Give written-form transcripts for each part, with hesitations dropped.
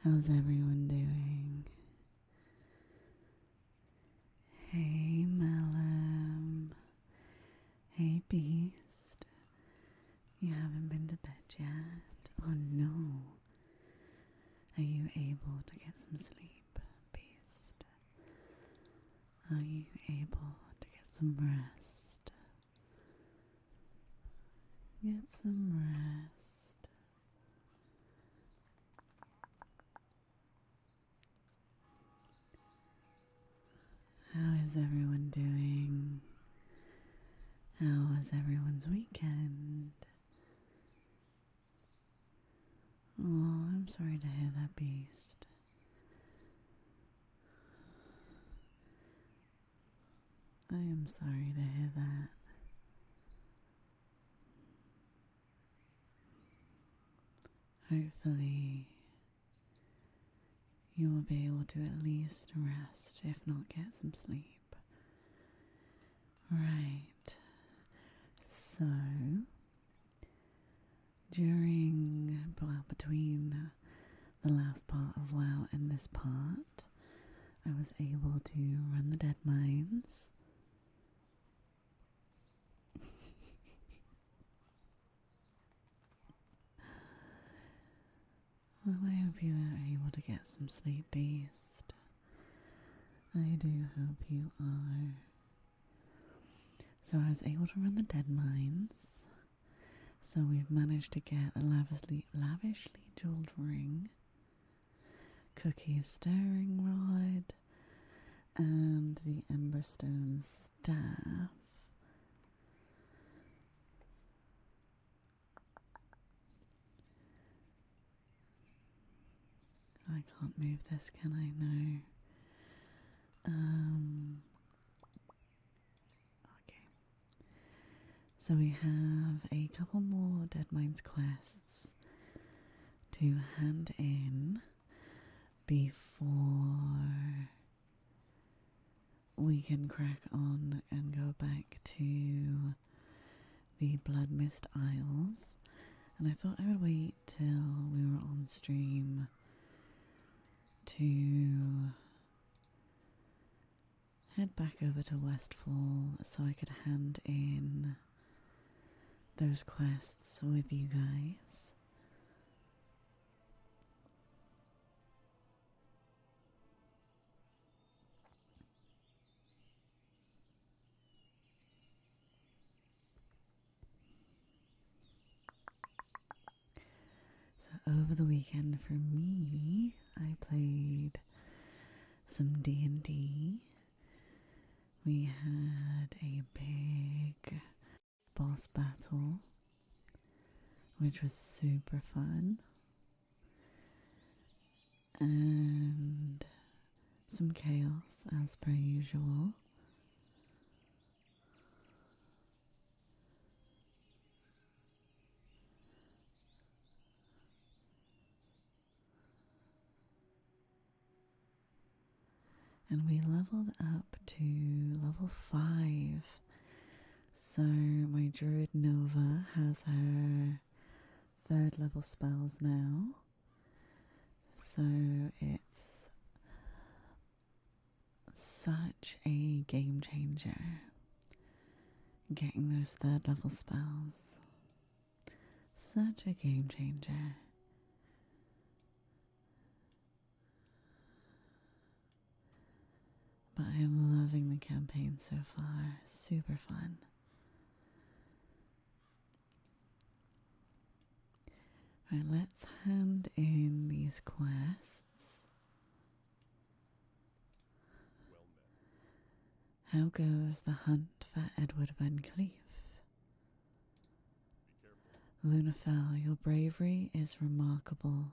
How's everyone doing? Hey, Malum. Hey, Beast. You haven't been to bed yet? Oh no. Are you able to get some sleep, Beast? Are you able to get some rest? Get some rest. How is everyone doing? How was everyone's weekend? Oh, I'm sorry to hear that, Beast. I am sorry to hear that. Hopefully, you will be able to at least rest, if not get some sleep. Right. So, between the last part of WoW and this part, I was able to run the dead mines. Well, I hope you are able to get some sleep, Beast. I do hope you are. So I was able to run the dead mines. So we've managed to get a lavishly jeweled ring, Cookie's stirring rod, and the Emberstone staff. I can't move this, can I? No. Okay. So we have a couple more Dead Mines quests to hand in before we can crack on and go back to the Blood Mist Isles. And I thought I would wait till we were on stream to head back over to Westfall so I could hand in those quests with you guys. So over the weekend for me, I played some D&D. We had a big boss battle, which was super fun, and some chaos as per usual. And we leveled up to level 5. So my Druid Nova has her 3rd level spells now. So it's such a game changer getting those 3rd level spells. Such a game changer. But I am loving the campaign so far. Super fun. Right, let's hand in these quests. How goes the hunt for Edward Van Cleef? Lunafell, your bravery is remarkable.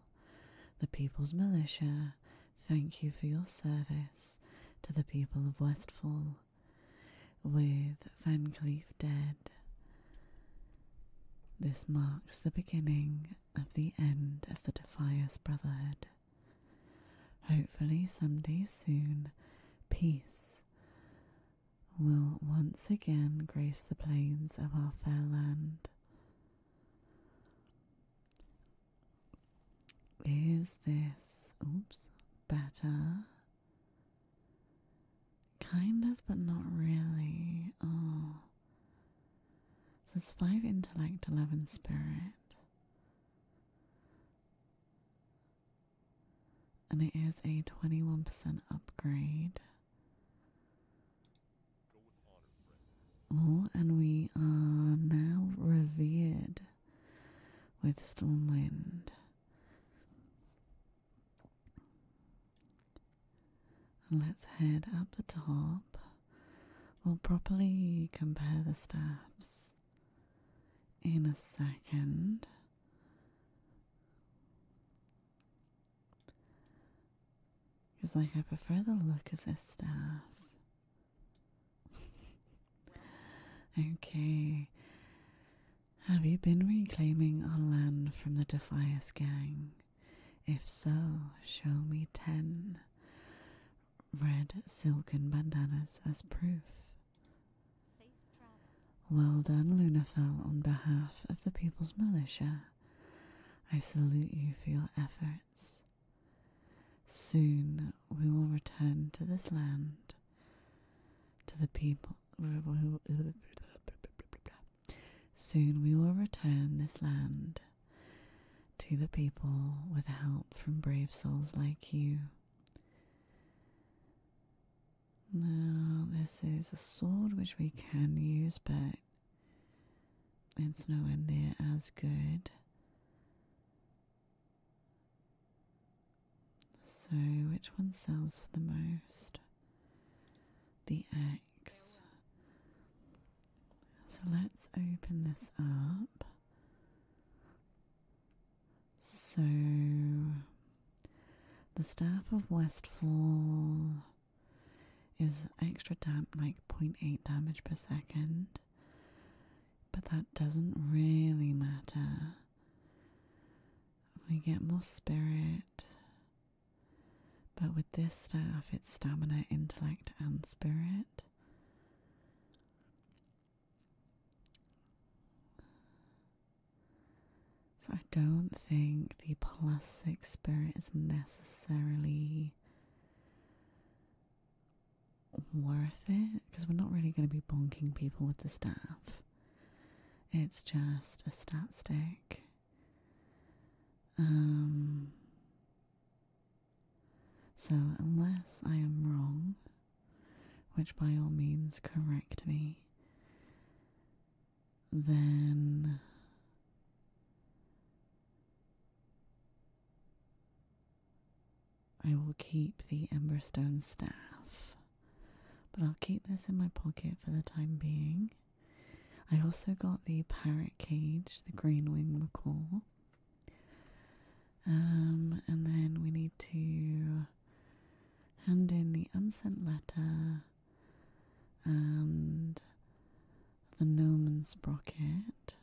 The People's Militia, thank you for your service to the people of Westfall. With Van Cleef dead, this marks the beginning of the end of the Defias Brotherhood. Hopefully someday soon, peace will once again grace the plains of our fair land. Is this better. Kind of, but not really. Oh. So it's 5 intellect, 11 spirit. And it is a 21% upgrade. Oh, and we are now revered with Stormwind. And let's head up the top. We'll properly compare the staffs in a second. Because, like, I prefer the look of this staff. Okay. Have you been reclaiming our land from the Defias gang? If so, show me 10 red silken bandanas as proof. Safe travels. Well done, Lunafell, on behalf of the People's Militia. I salute you for your efforts. Soon we will return to this land, to the people. Soon we will return this land to the people with help from brave souls like you. Now, this is a sword which we can use, but it's nowhere near as good. So, which one sells for the most? The X. So let's open this up. So, the Staff of Westfall is extra like 0.8 damage per second, but that doesn't really matter. We get more spirit, but with this staff it's stamina, intellect and spirit. So I don't think the +6 spirit is necessarily worth it, because we're not really going to be bonking people with the staff. It's just a stat stick. So unless I am wrong, which by all means correct me, then I will keep the Emberstone staff, but I'll keep this in my pocket for the time being. I also got the parrot cage, the greenwing macaw, and then we need to hand in the unsent letter and the Gnomon sprocket.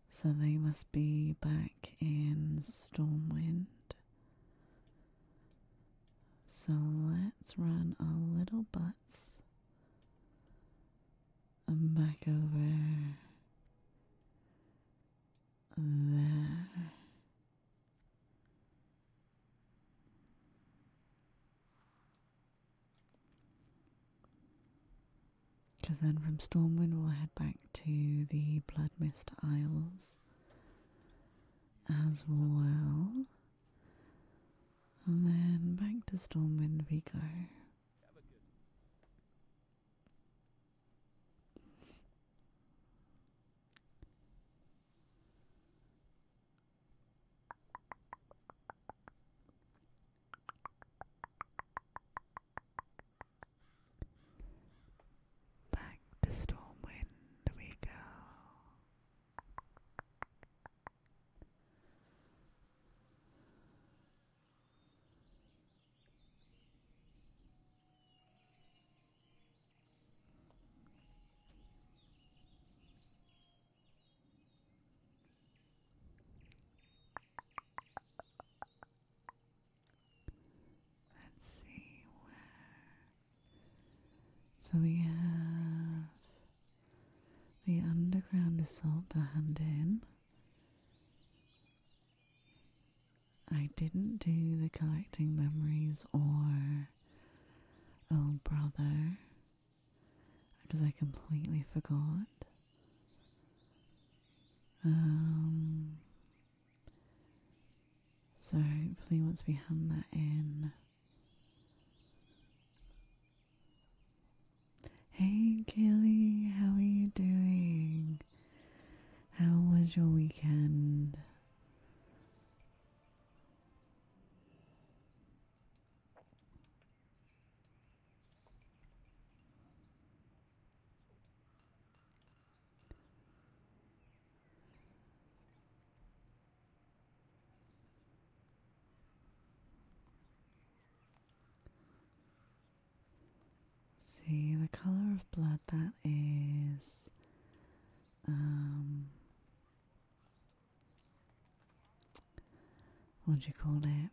So they must be back in Stormwind. So let's run our little butts back over there. Because then from Stormwind we'll head back to the Blood Mist Isles as well. And then back to Stormwind we go. Back to Stormwind we go. Let's see where. So we have the underground assault to hand in. I I didn't do the collecting memories or oh brother because I completely forgot. So hopefully once we hand that in. Hey Kelly, how are you doing? How was your weekend? See, the color of blood that is, what do you call it?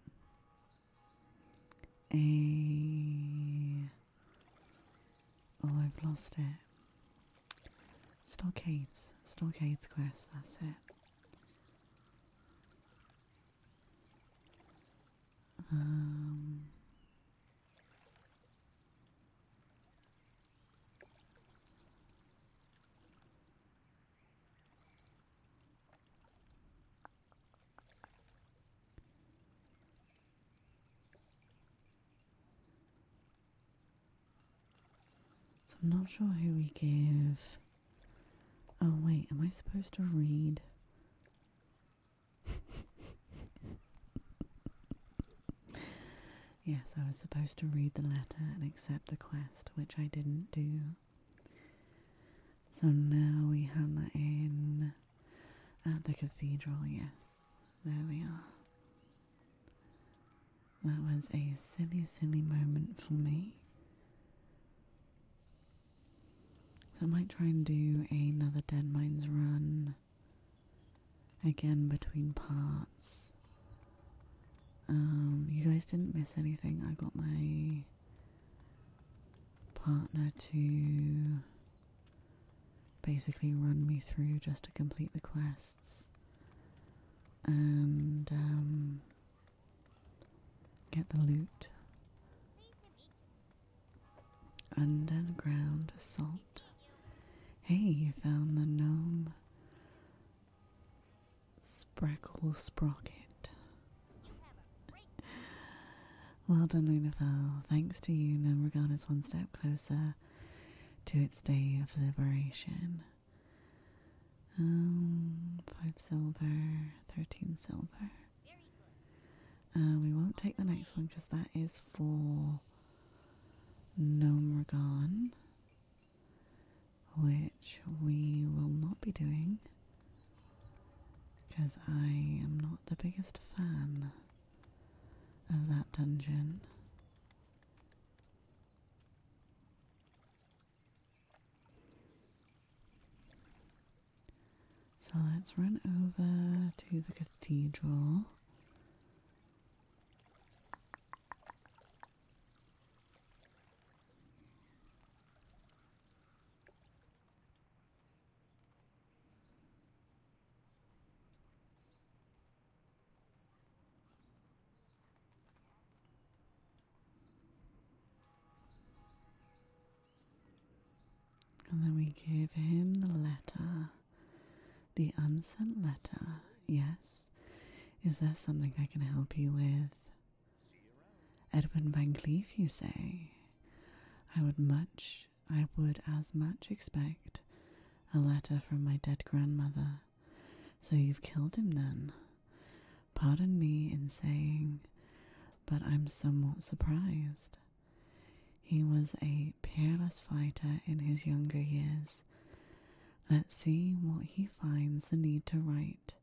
Oh, I've lost it. Stockades quest, that's it. So I'm not sure who we give. Oh wait, am I supposed to read? Yes, I was supposed to read the letter and accept the quest, which I didn't do. So now we hand that in at the cathedral, yes. There we are. That was a silly moment for me. So I might try and do another Dead Mines run. Again between parts. You guys didn't miss anything. I got my partner to basically run me through just to complete the quests. And get the loot. Underground assault. Hey, you found the gnome Spreckle Sprocket. Well done, Lunafel. Thanks to you, Gnomeregan is one step closer to its day of liberation. 5 silver, 13 silver. We won't take the next one because that is for Gnomeregan, which we will not be doing because I am not the biggest fan of that dungeon. So let's run over to the cathedral. And then we give him the letter. The unsent letter. Yes. Is there something I can help you with? Edwin Van Cleef, you say? I would as much expect a letter from my dead grandmother. So you've killed him then? Pardon me in saying, but I'm somewhat surprised. He was a peerless fighter in his younger years. Let's see what he finds the need to write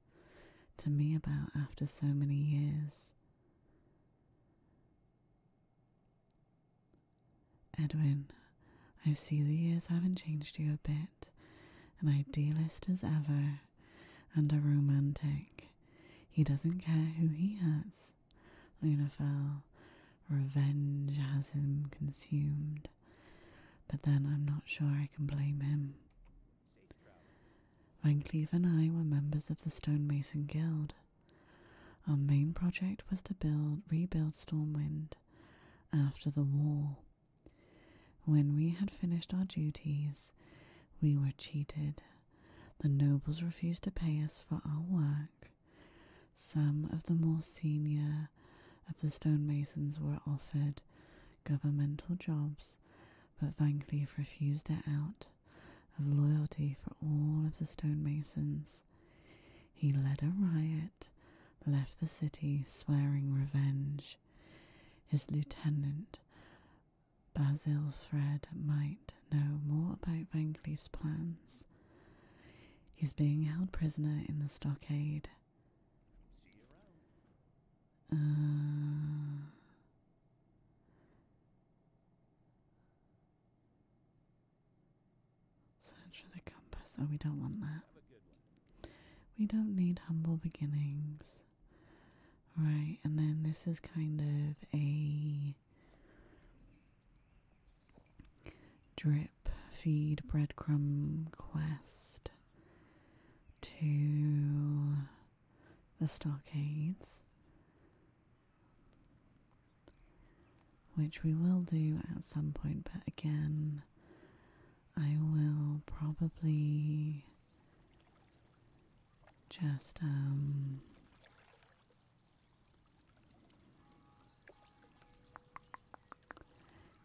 to me about after so many years. Edwin, I see the years haven't changed you a bit. An idealist as ever, and a romantic. He doesn't care who he hurts. Lunafel, revenge has him consumed. But then I'm not sure I can blame him. Van Cleef and I were members of the Stonemason Guild. Our main project was to rebuild Stormwind after the war. When we had finished our duties, we were cheated. The nobles refused to pay us for our work. Some of the more senior of the stonemasons were offered governmental jobs, but Van Cleef refused it out of loyalty for all of the stonemasons. He led a riot, left the city swearing revenge. His lieutenant, Basil Thread, might know more about Van Cleef's plans. He's being held prisoner in the stockade. Search for the compass. Oh, we don't want that. We don't need humble beginnings. Right, and then this is kind of a drip feed breadcrumb quest to the stockades, which we will do at some point, but again, I will probably just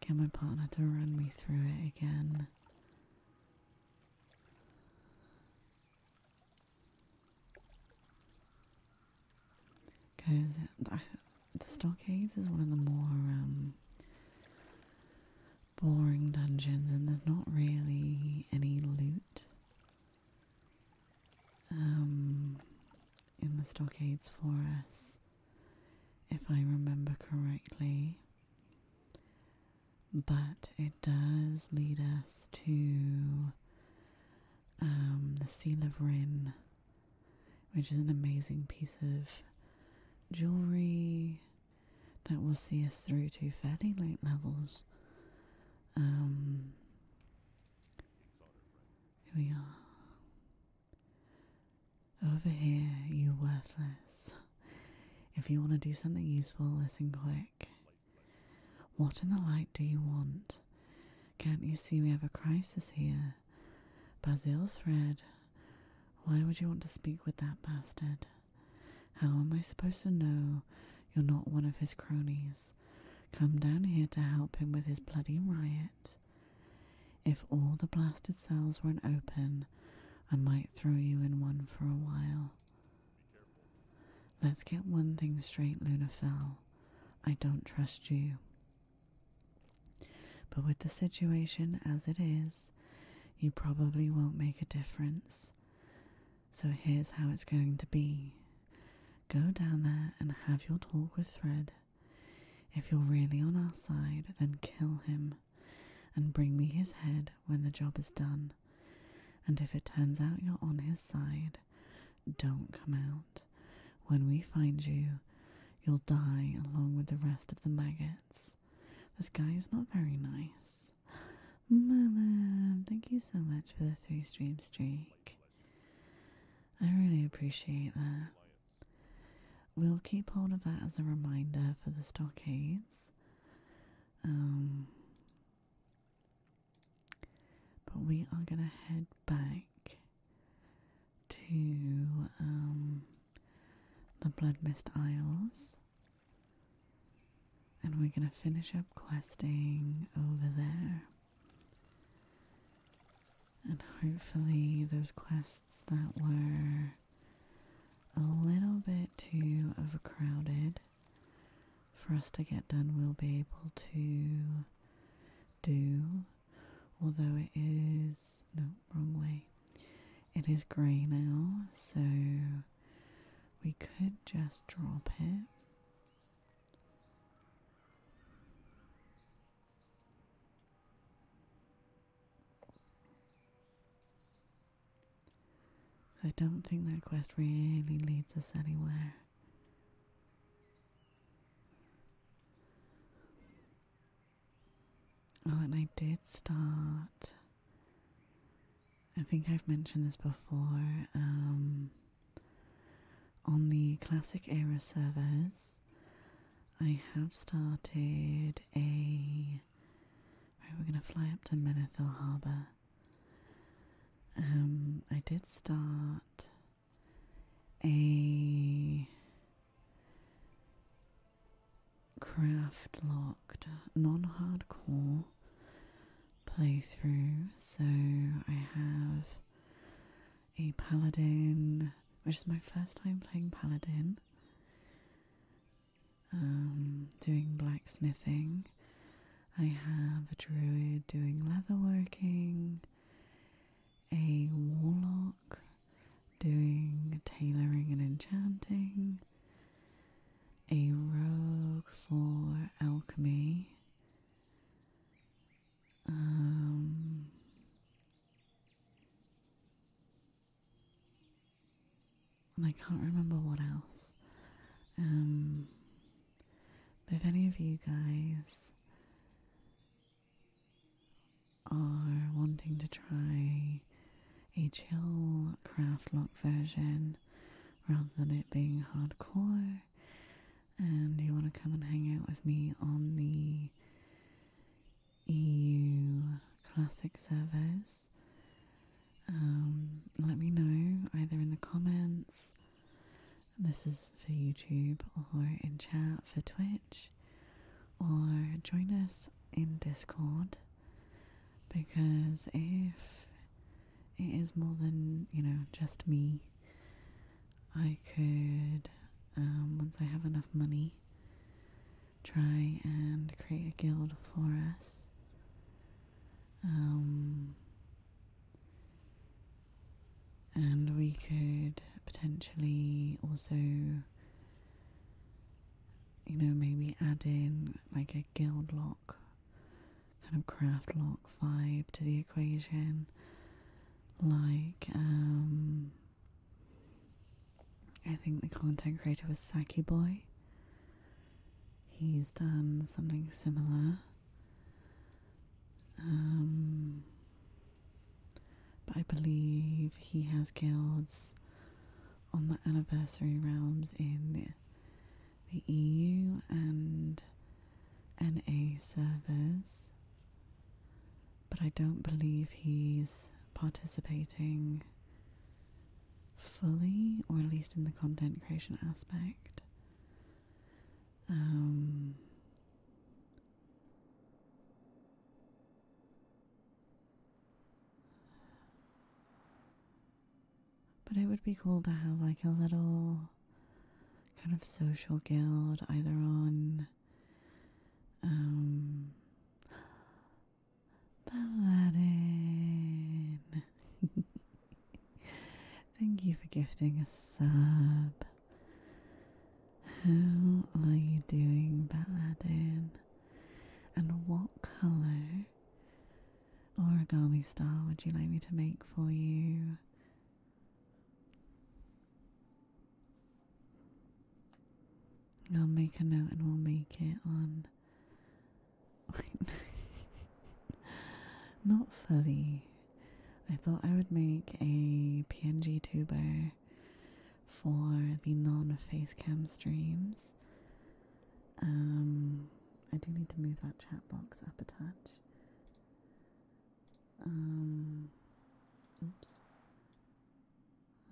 get my partner to run me through it again. Because the stockades is one of the more boring dungeons, and there's not really any loot in the stockades for us, if I remember correctly. But it does lead us to the Seal of Rin, which is an amazing piece of jewelry that will see us through to fairly late levels. Here we are. Over here, you worthless. If you want to do something useful, listen quick. What in the light do you want? Can't you see we have a crisis here? Basil Thread, why would you want to speak with that bastard? How am I supposed to know you're not one of his cronies? Come down here to help him with his bloody riot. If all the blasted cells weren't open, I might throw you in one for a while. Let's get one thing straight, Lunafell. I don't trust you. But with the situation as it is, you probably won't make a difference. So here's how it's going to be. Go down there and have your talk with Thread. If you're really on our side, then kill him and bring me his head when the job is done. And if it turns out you're on his side, don't come out. When we find you, you'll die along with the rest of the maggots. This guy is not very nice. Mama, thank you so much for the 3-stream streak. I really appreciate that. We'll keep hold of that as a reminder for the stockades. But we are going to head back to the Blood Mist Isles. And we're going to finish up questing over there. And hopefully those quests that were a little bit too overcrowded for us to get done, we'll be able to do. Although it is, no, wrong way. It is grey now, so we could just drop it. I don't think that quest really leads us anywhere. Oh, and I did start, I think I've mentioned this before, on the classic era servers, I have started a. Right, we're gonna fly up to Menethil Harbour. I did start a craft locked, non-hardcore playthrough, so I have a paladin, which is my first time playing paladin, doing blacksmithing. I have a druid doing leatherworking, a warlock doing tailoring and enchanting, a rogue for alchemy, and I can't remember what else. But if any of you guys are wanting to try a chill craft lock version rather than it being hardcore, and you want to come and hang out with me on the EU classic servers, let me know either in the comments, this is for YouTube, or in chat for Twitch, or join us in Discord, because if it is more than, just me, I could, once I have enough money, try and create a guild for us. And we could potentially also, maybe add in like a guild lock, kind of craft lock vibe to the equation. Like, I think the content creator was Saki Boy. He's done something similar. But I believe he has guilds on the anniversary realms in the EU and NA servers. But I don't believe he's participating fully, or at least in the content creation aspect. But it would be cool to have like a little kind of social guild either on Paladin. Thank you for gifting a sub. How are you doing, Paladin? And what colour origami star would you like me to make for you? I'll make a note and we'll make it on. Not fully. I thought I would make a PNG tuber for the non-facecam streams. I do need to move that chat box up a touch. Oops.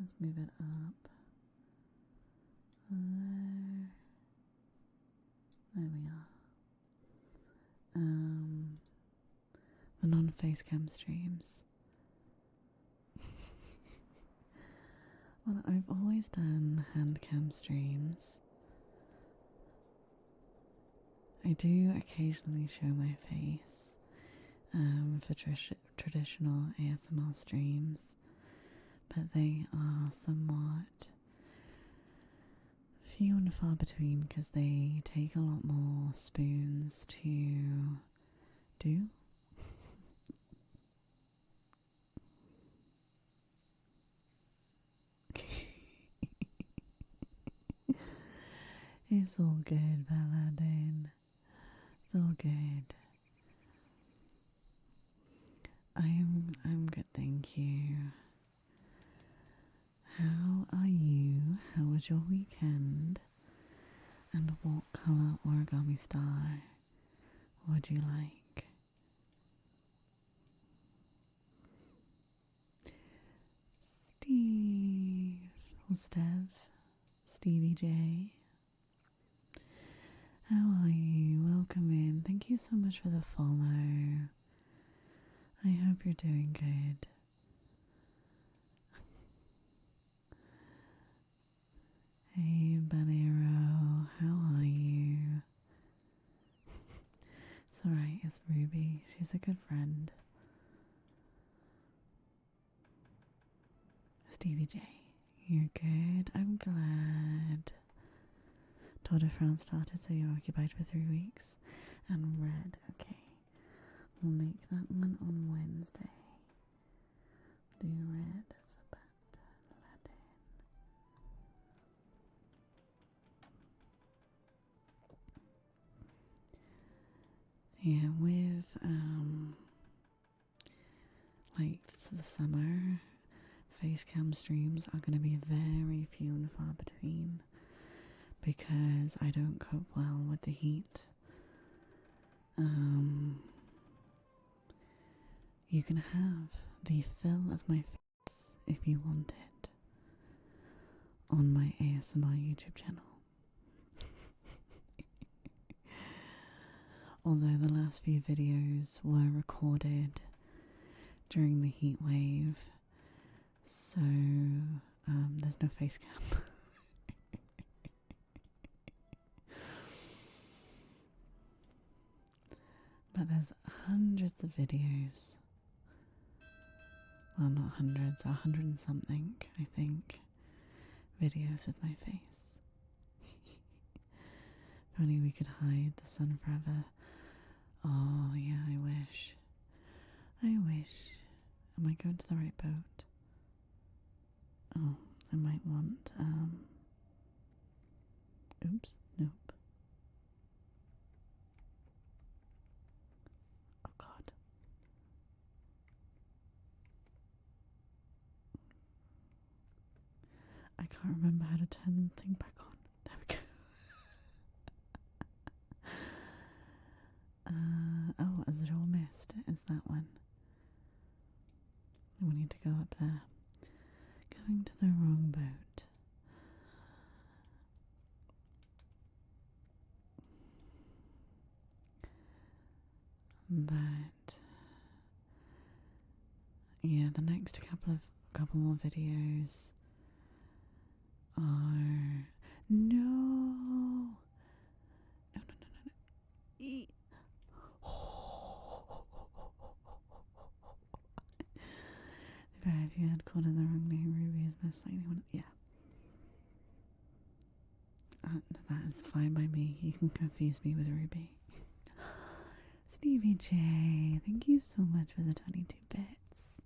Let's move it up. There we are. The non-facecam streams. Well, I've always done handcam streams. I do occasionally show my face for traditional ASMR streams, but they are somewhat few and far between because they take a lot more spoons to do. It's all good, Paladin. It's all good. I'm good, thank you. How are you? How was your weekend? And what colour origami star would you like? Steve or Stev? Stevie J. How are you? Welcome in. Thank you so much for the follow. I hope you're doing good. Hey, Banero, how are you? It's alright, it's Ruby. She's a good friend. Stevie J, you're good. I'm glad. Tour de France started, so you're occupied for 3 weeks. And red, okay. We'll make that one on Wednesday. Do red for Bat Latin. Yeah, with like the summer, face cam streams are going to be very few and far between because I don't cope well with the heat. You can have the fill of my face if you want it on my ASMR YouTube channel. Although the last few videos were recorded during the heat wave, so there's no face cam. But there's hundreds of videos. Well, not hundreds, 100 and something, I think, videos with my face. If only we could hide the sun forever. Oh, yeah, I wish. I wish. Am I going to the right boat? Oh, I might want, oops, nope. Oh, God. I can't remember how to turn the thing back on. There we go. Oh, Azure Mist is that one. We need to go up there. Going to the wrong boat. But yeah, the next couple more videos are no. If you had called in the wrong name, Ruby is most likely one. Yeah. That is fine by me. You can confuse me with Ruby. Stevie J, thank you so much for the 22 bits.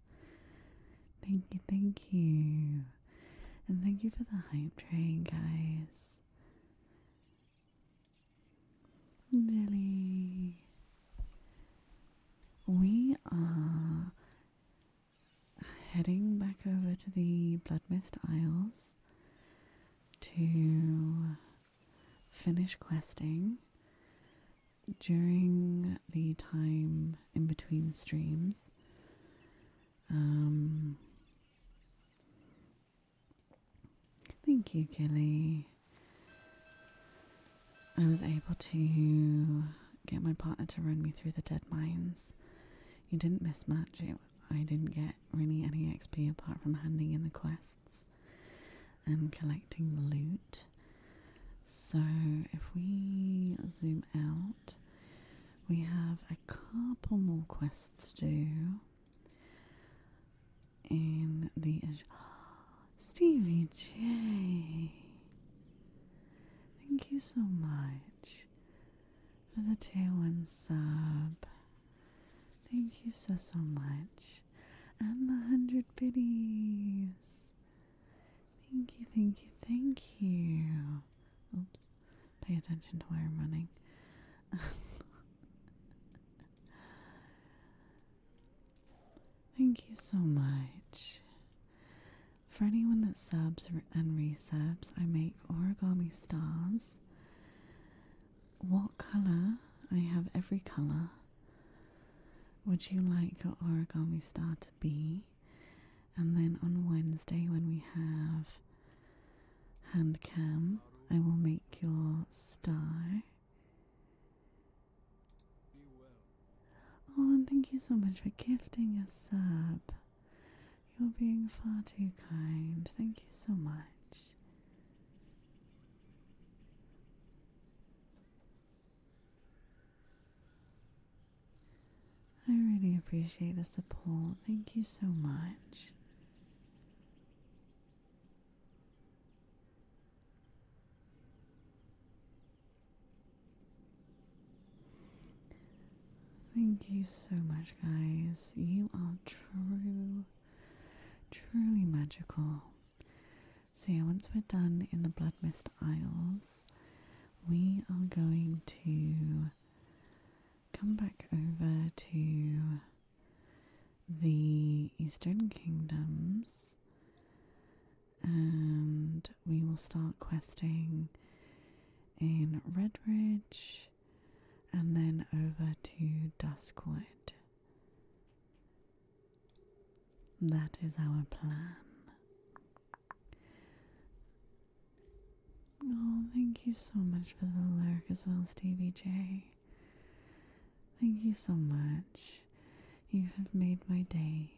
Thank you, thank you. And thank you for the hype train, guys. Really. We are heading back over to the Blood Mist Isles to finish questing during the time in between streams. Thank you, Gilly. I was able to get my partner to run me through the dead mines. You didn't miss much. I didn't get really any XP apart from handing in the quests and collecting the loot. So if we zoom out, we have a couple more quests to do in the Stevie J. Thank you so much for the tier 1 sub. Thank you so much. And the 100 biddies. Thank you, thank you, thank you. Oops. Pay attention to where I'm running. Thank you so much. For anyone subs and resubs, I make origami stars. What colour? I have every colour. Would you like your origami star to be? And then on Wednesday, when we have hand cam, I will make your star. Oh, and thank you so much for gifting a sub. You're being far too kind. Thank you so much. I really appreciate the support. Thank you so much. Thank you so much, guys. You are truly magical. So yeah, once we're done in the Blood Mist Isles, we are going to come back over to the Eastern Kingdoms and we will start questing in Redridge and then over to Duskwood. That is our plan. Oh, thank you so much for the lurk as well, Stevie J. Thank you so much. You have made my day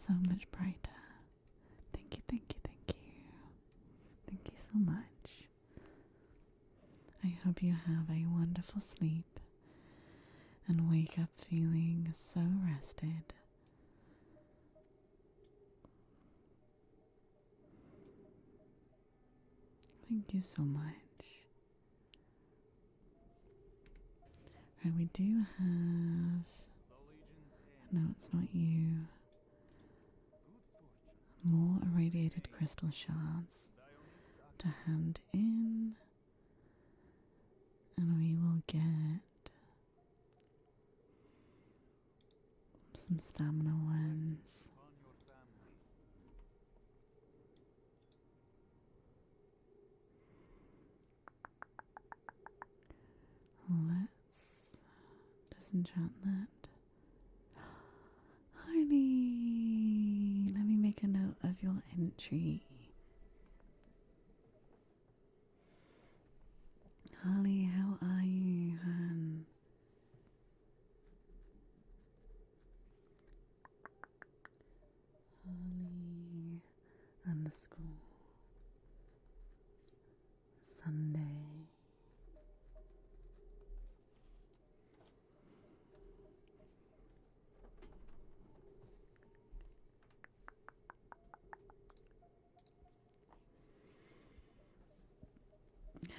so much brighter. Thank you, thank you, thank you. Thank you so much. I hope you have a wonderful sleep and wake up feeling so rested. Thank you so much. Right, we do have... No, it's not you. More irradiated crystal shards to hand in. And we will get some stamina ones. Let's disenchant that. Harley! Let me make a note of your entry. Harley, how are you, hon? Harley _ Sunday.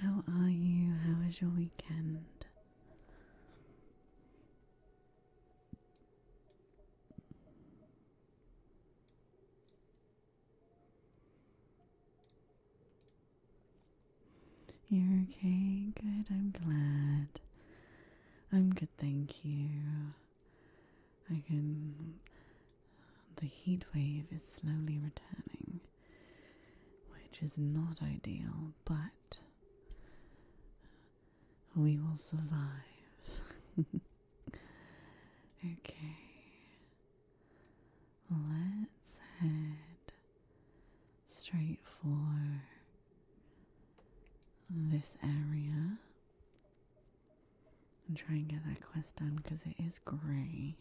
How are you? How was your weekend? You're okay? Good, I'm glad. I'm good, thank you. The heat wave is slowly returning, which is not ideal, but we will survive. Okay. Let's head straight for this area and try and get that quest done because it is grey.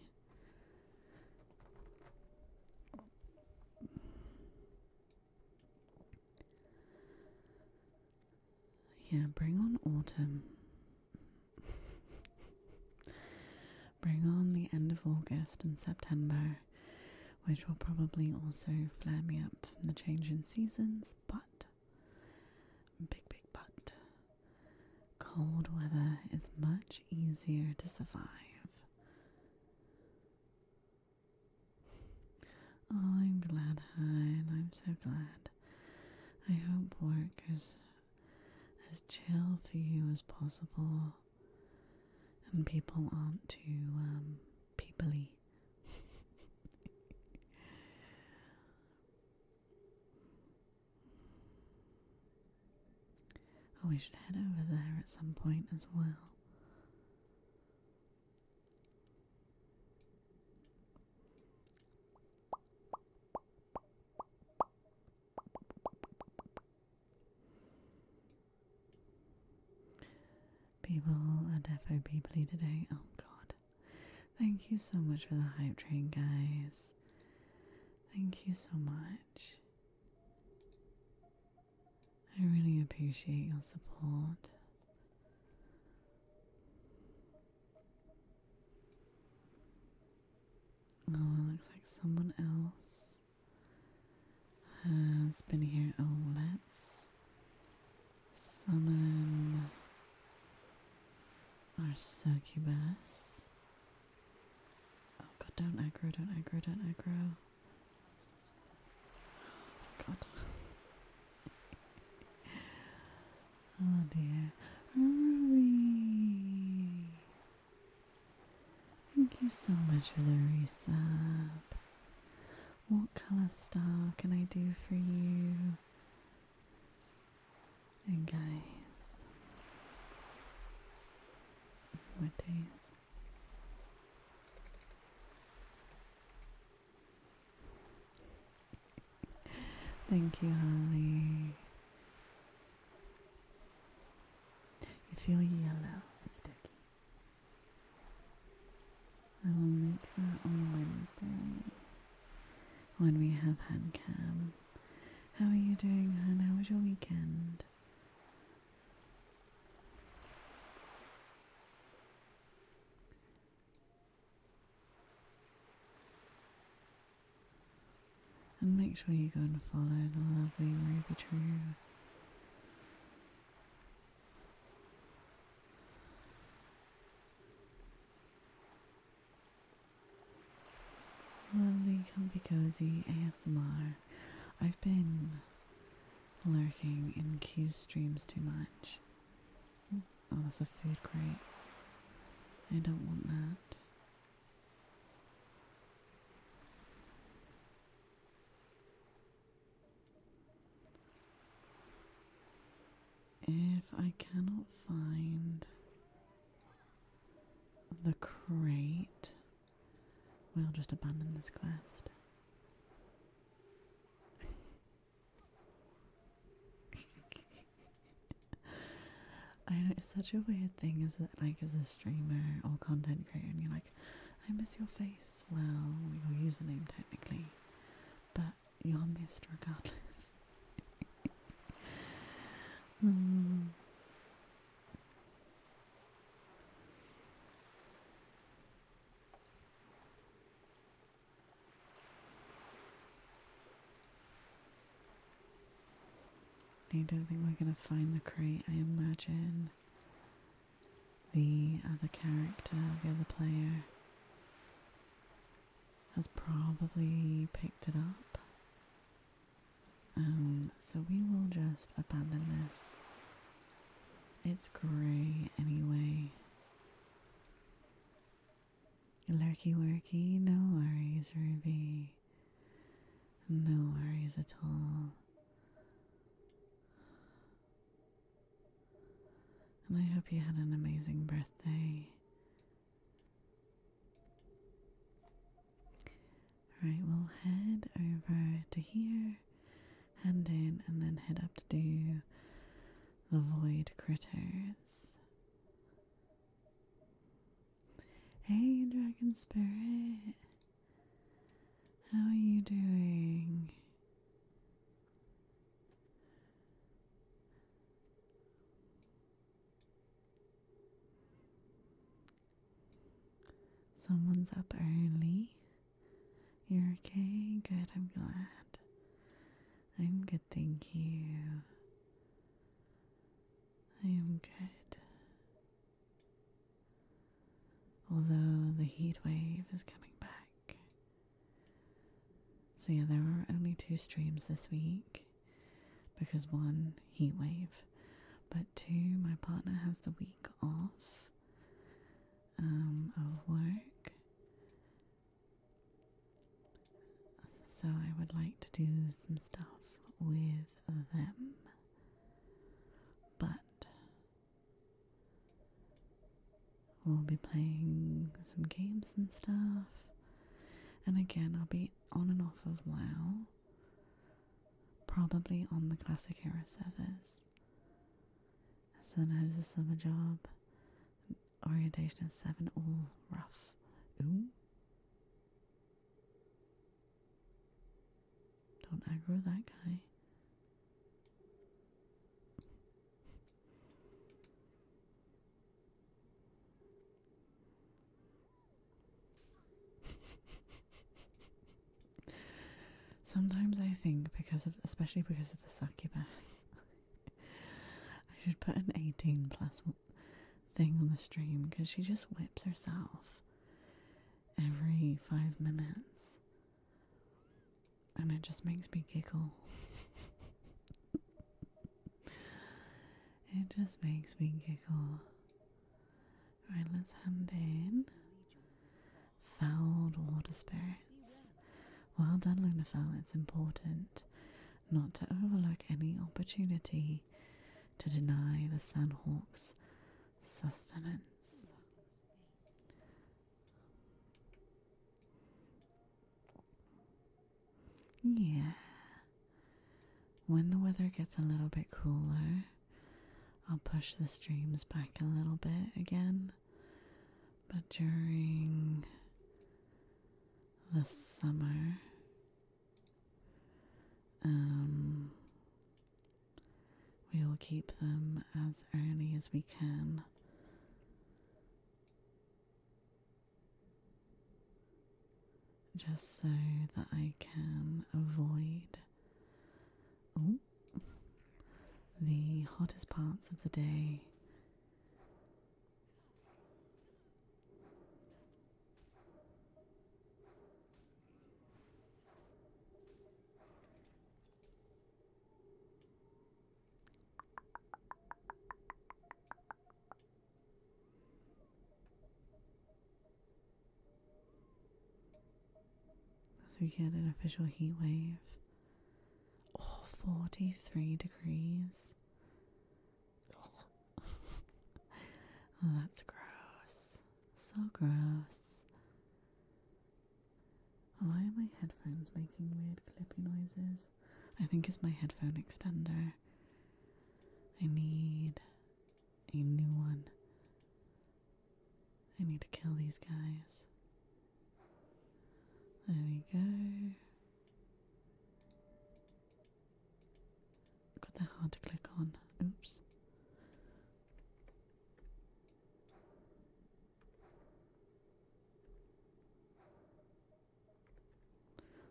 Yeah, bring on autumn. Bring on the end of August and September, which will probably also flare me up from the change in seasons, but big but, cold weather is much easier to survive. Oh, I'm glad, hon. I'm so glad. I hope work is as chill for you as possible and people aren't too peoply. we should head over there at some point as well. People are defo peoply today. Oh god. Thank you so much for the hype train, guys. Thank you so much. I really appreciate your support. Oh, it looks like someone else has been here. Oh, let's summon our succubus. Oh god, don't aggro, don't aggro, don't aggro. Oh god. Oh dear. Ruby! Thank you so much for the resub. What colour star can I do for you? And guys, what days? Thank you, Holly. You feel yellow. Okie dokie. I will make that on Wednesday when we have hand cam. How are you doing, hon? How was your weekend? And make sure you go and follow the lovely Ruby True. Lovely, comfy, cozy ASMR. I've been lurking in Q streams too much. Oh, that's a food crate. I don't want that. If I cannot find the crate, we'll just abandon this quest. I know it's such a weird thing, is it? Like, as a streamer or content creator, and you're like, I miss your face. Well, your username technically, but you're missed regardless. I don't think we're gonna find the crate. I imagine the other character, the other player, has probably picked it up. So we will just abandon this. It's grey anyway. Lurky worky, no worries, Ruby. No worries at all. And I hope you had an amazing birthday. Alright, we'll head over to here, hand in, and then head up to do the void critters. Hey, Dragon Spirit. How are you doing? Someone's up early. You're okay? Good, I'm glad. I'm good, thank you. I am good. Although the heat wave is coming back. So yeah, there are only 2 streams this week. Because 1, heat wave. But 2, my partner has the week off of work. So I would like to do some stuff with them. But we'll be playing some games and stuff. And again, I'll be on and off of WoW. Probably on the Classic Era servers. So now is a summer job. Orientation is 7, all rough. Ooh. Don't aggro that guy. Sometimes I think, especially because of the succubus, I should put an 18 plus thing on the stream, because she just whips herself every 5 minutes. And it just makes me giggle. It just makes me giggle. Right, let's hand in fouled water spirits. Well done, Lunafell. It's important not to overlook any opportunity to deny the Sandhawks sustenance. Yeah. When the weather gets a little bit cooler, I'll push the streams back a little bit again. But during the summer, we will keep them as early as we can. Just so that I can avoid the hottest parts of the day. As we get an official heat wave. Oh, 43 degrees. Oh, that's gross. So gross. Why are my headphones making weird clippy noises? I think it's my headphone extender. I need a new one. I need to kill these guys. There we go. God, they're hard to click on. Oops.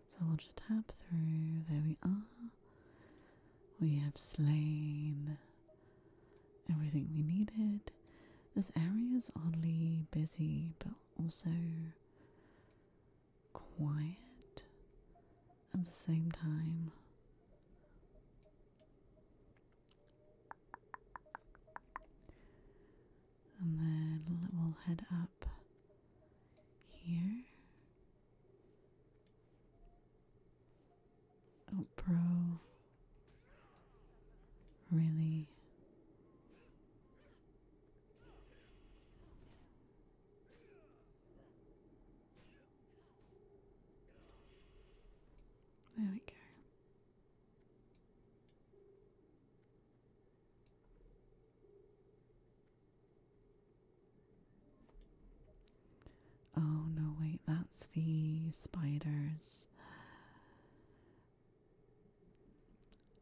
So we'll just tap through. There we are. We have slain everything we needed. This area is oddly busy, but also quiet at the same time. And then we'll head up here. Oh, bro. Really? There we go. Oh no, wait, that's the spiders.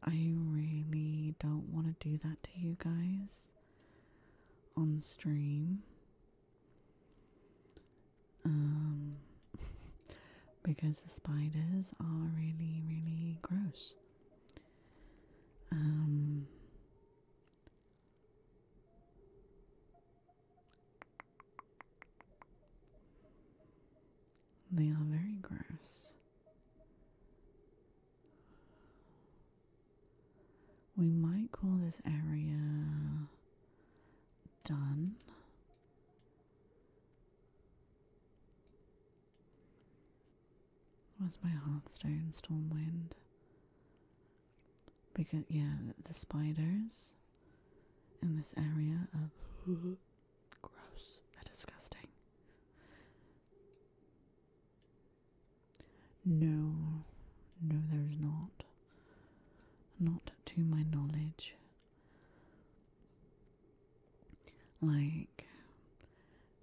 I really don't want to do that to you guys on stream. Because the spiders are really, really gross. They are very gross. We might call this area done. Where's my Hearthstone Stormwind? Because, yeah, the spiders in this area are gross. They're disgusting. No, no, there's not. Not to my knowledge. Like,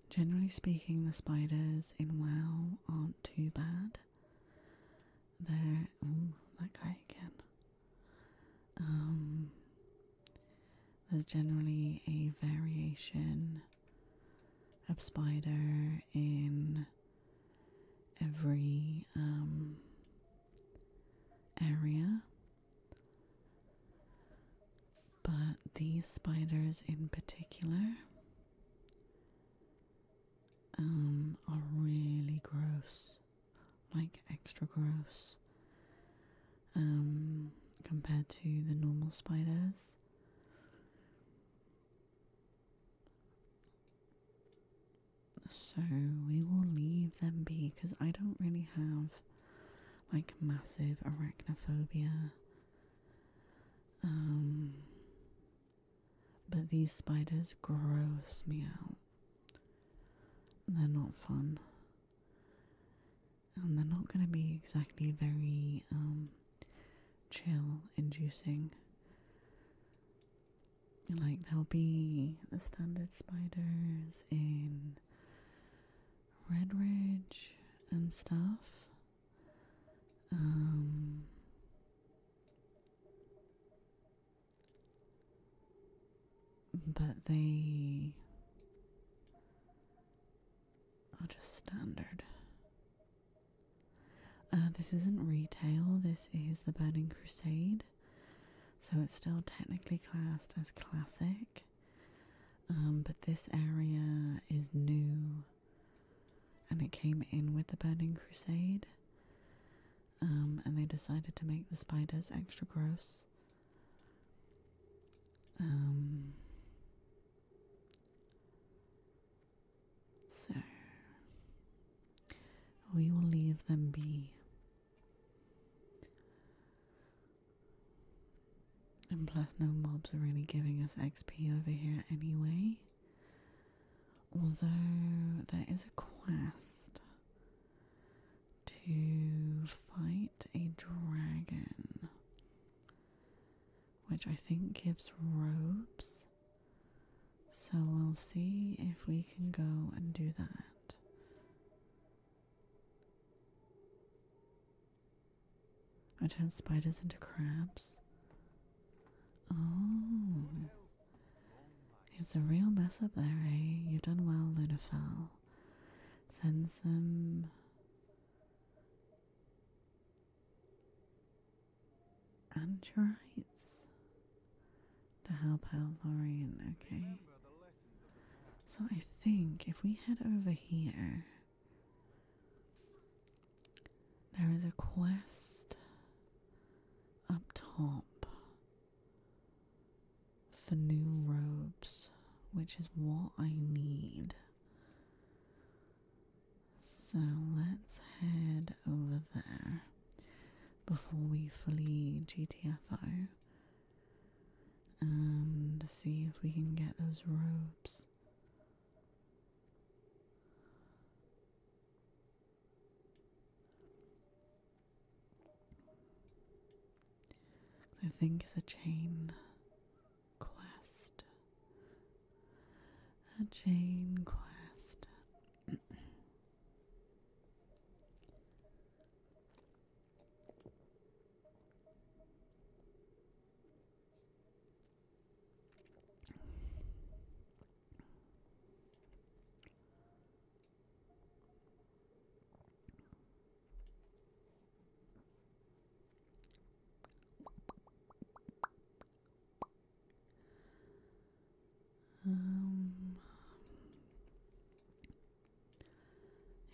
generally speaking, the spiders in WoW aren't too bad. They're. Oh, that guy again. There's generally a variation of spider in every area, but these spiders in particular are really gross, like extra gross, compared to the normal spiders. So we will leave them be because I don't really have like massive arachnophobia. But these spiders gross me out. They're not fun. And they're not going to be exactly very chill inducing. Like there'll be the standard spiders in Red Ridge and stuff. But they are just standard. This isn't retail, this is the Burning Crusade, so it's still technically classed as classic, but this area is new and it came in with the Burning Crusade, and they decided to make the spiders extra gross. So we will leave them be. And plus no mobs are really giving us XP over here anyway. Although there is a quest to fight a dragon, which I think gives robes. So we'll see if we can go and do that. I turn spiders into crabs. Oh, it's a real mess up there, eh? You've done well, Lunafell. Send some anchorites to help out Lorien, okay? So I think if we head over here, there is a quest up top for new robes, which is what I need. So let's head over there before we fully GTFO and see if we can get those robes. I think it's a chain quest. A chain quest.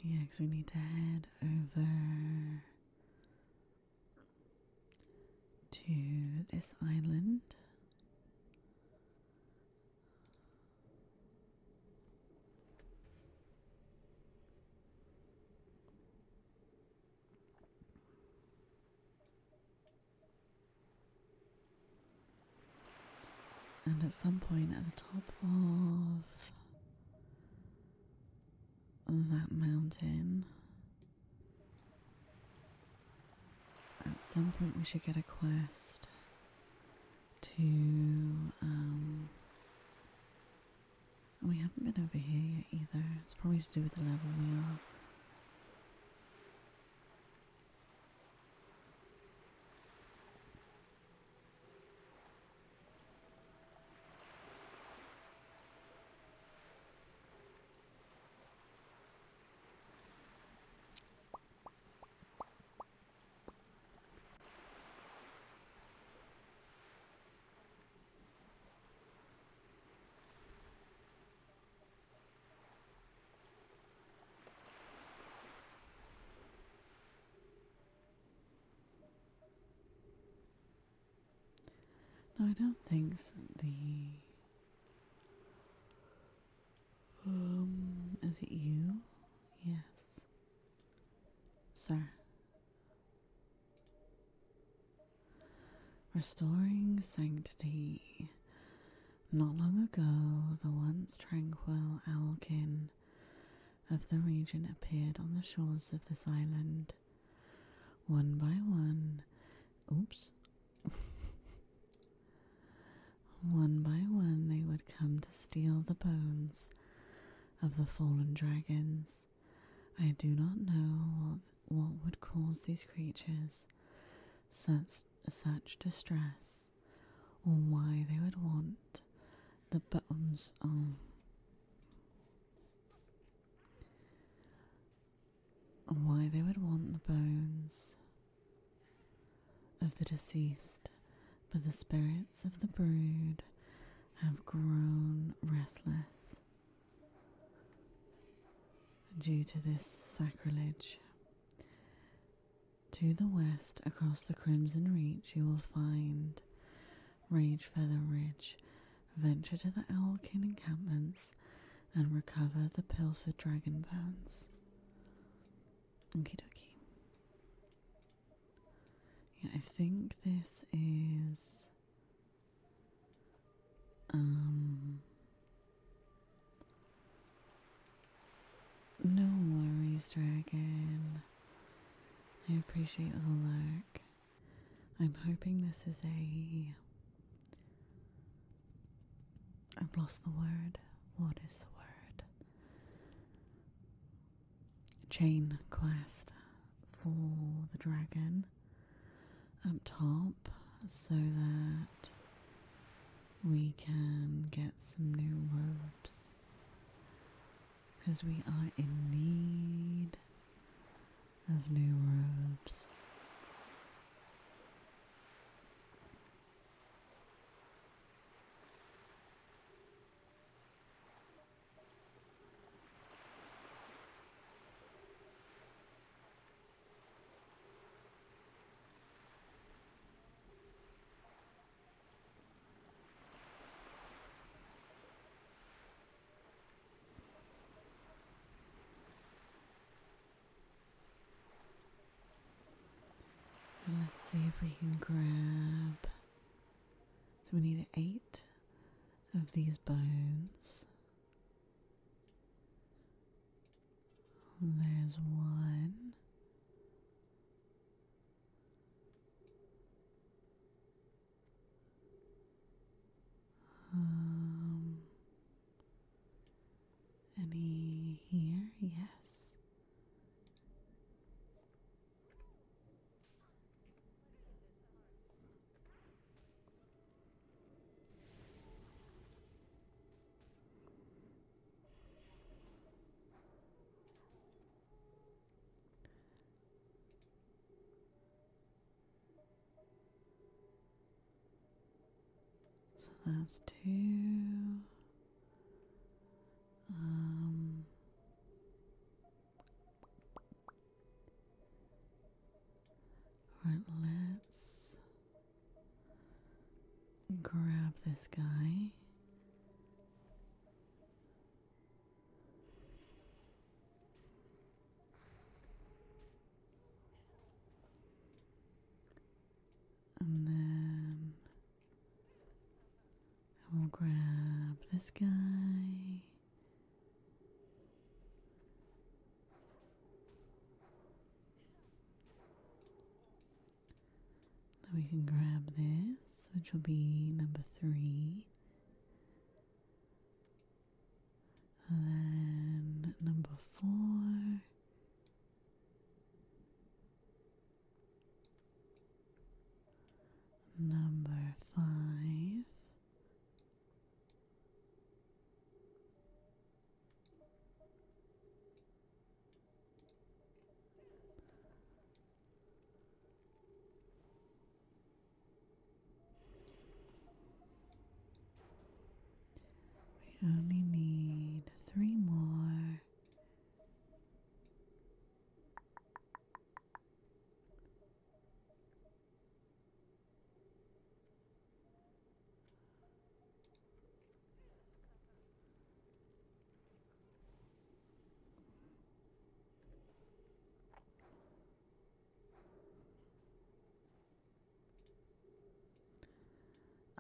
Yeah, because we need to head over to this island. And at some point at the top of that mountain, some point we should get a quest to, we haven't been over here yet either. It's probably to do with the level we are. No, I don't think so. Is it you? Yes. Sir. Restoring sanctity. Not long ago, the once tranquil owlkin of the region appeared on the shores of this island. One by one, oops. One by one, they would come to steal the bones of the fallen dragons. I do not know what would cause these creatures such distress, or why they would want the bones. Why they would want the bones of the deceased, but the spirits of the brood have grown restless due to this sacrilege. To the west, across the Crimson Reach, you will find Ragefeather Ridge. Venture to the Owlkin encampments and recover the pilfered dragon bones. Okie dokie. Yeah, I think this is no worries, dragon. I appreciate the lurk. I'm hoping this is I've lost the word. What is the word? Chain quest for the dragon up top so that we can get some new robes. Because we are in need of new robes. And let's see if we can grab. So we need 8 of these bones. There's 1. Any here? Yes. So that's 2. Right, let's grab this guy. And then we'll grab this guy. we can grab this, which will be number 3. Then number 4. Number 5. We only need 3 more.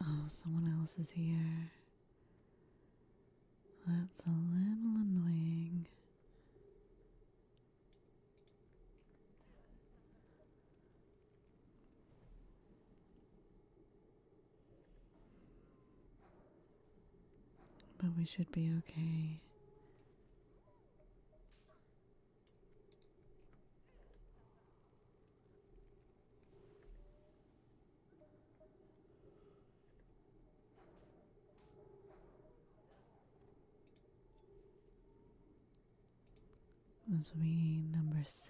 Oh, someone else is here. That's a little annoying. But we should be okay. This will be number 6.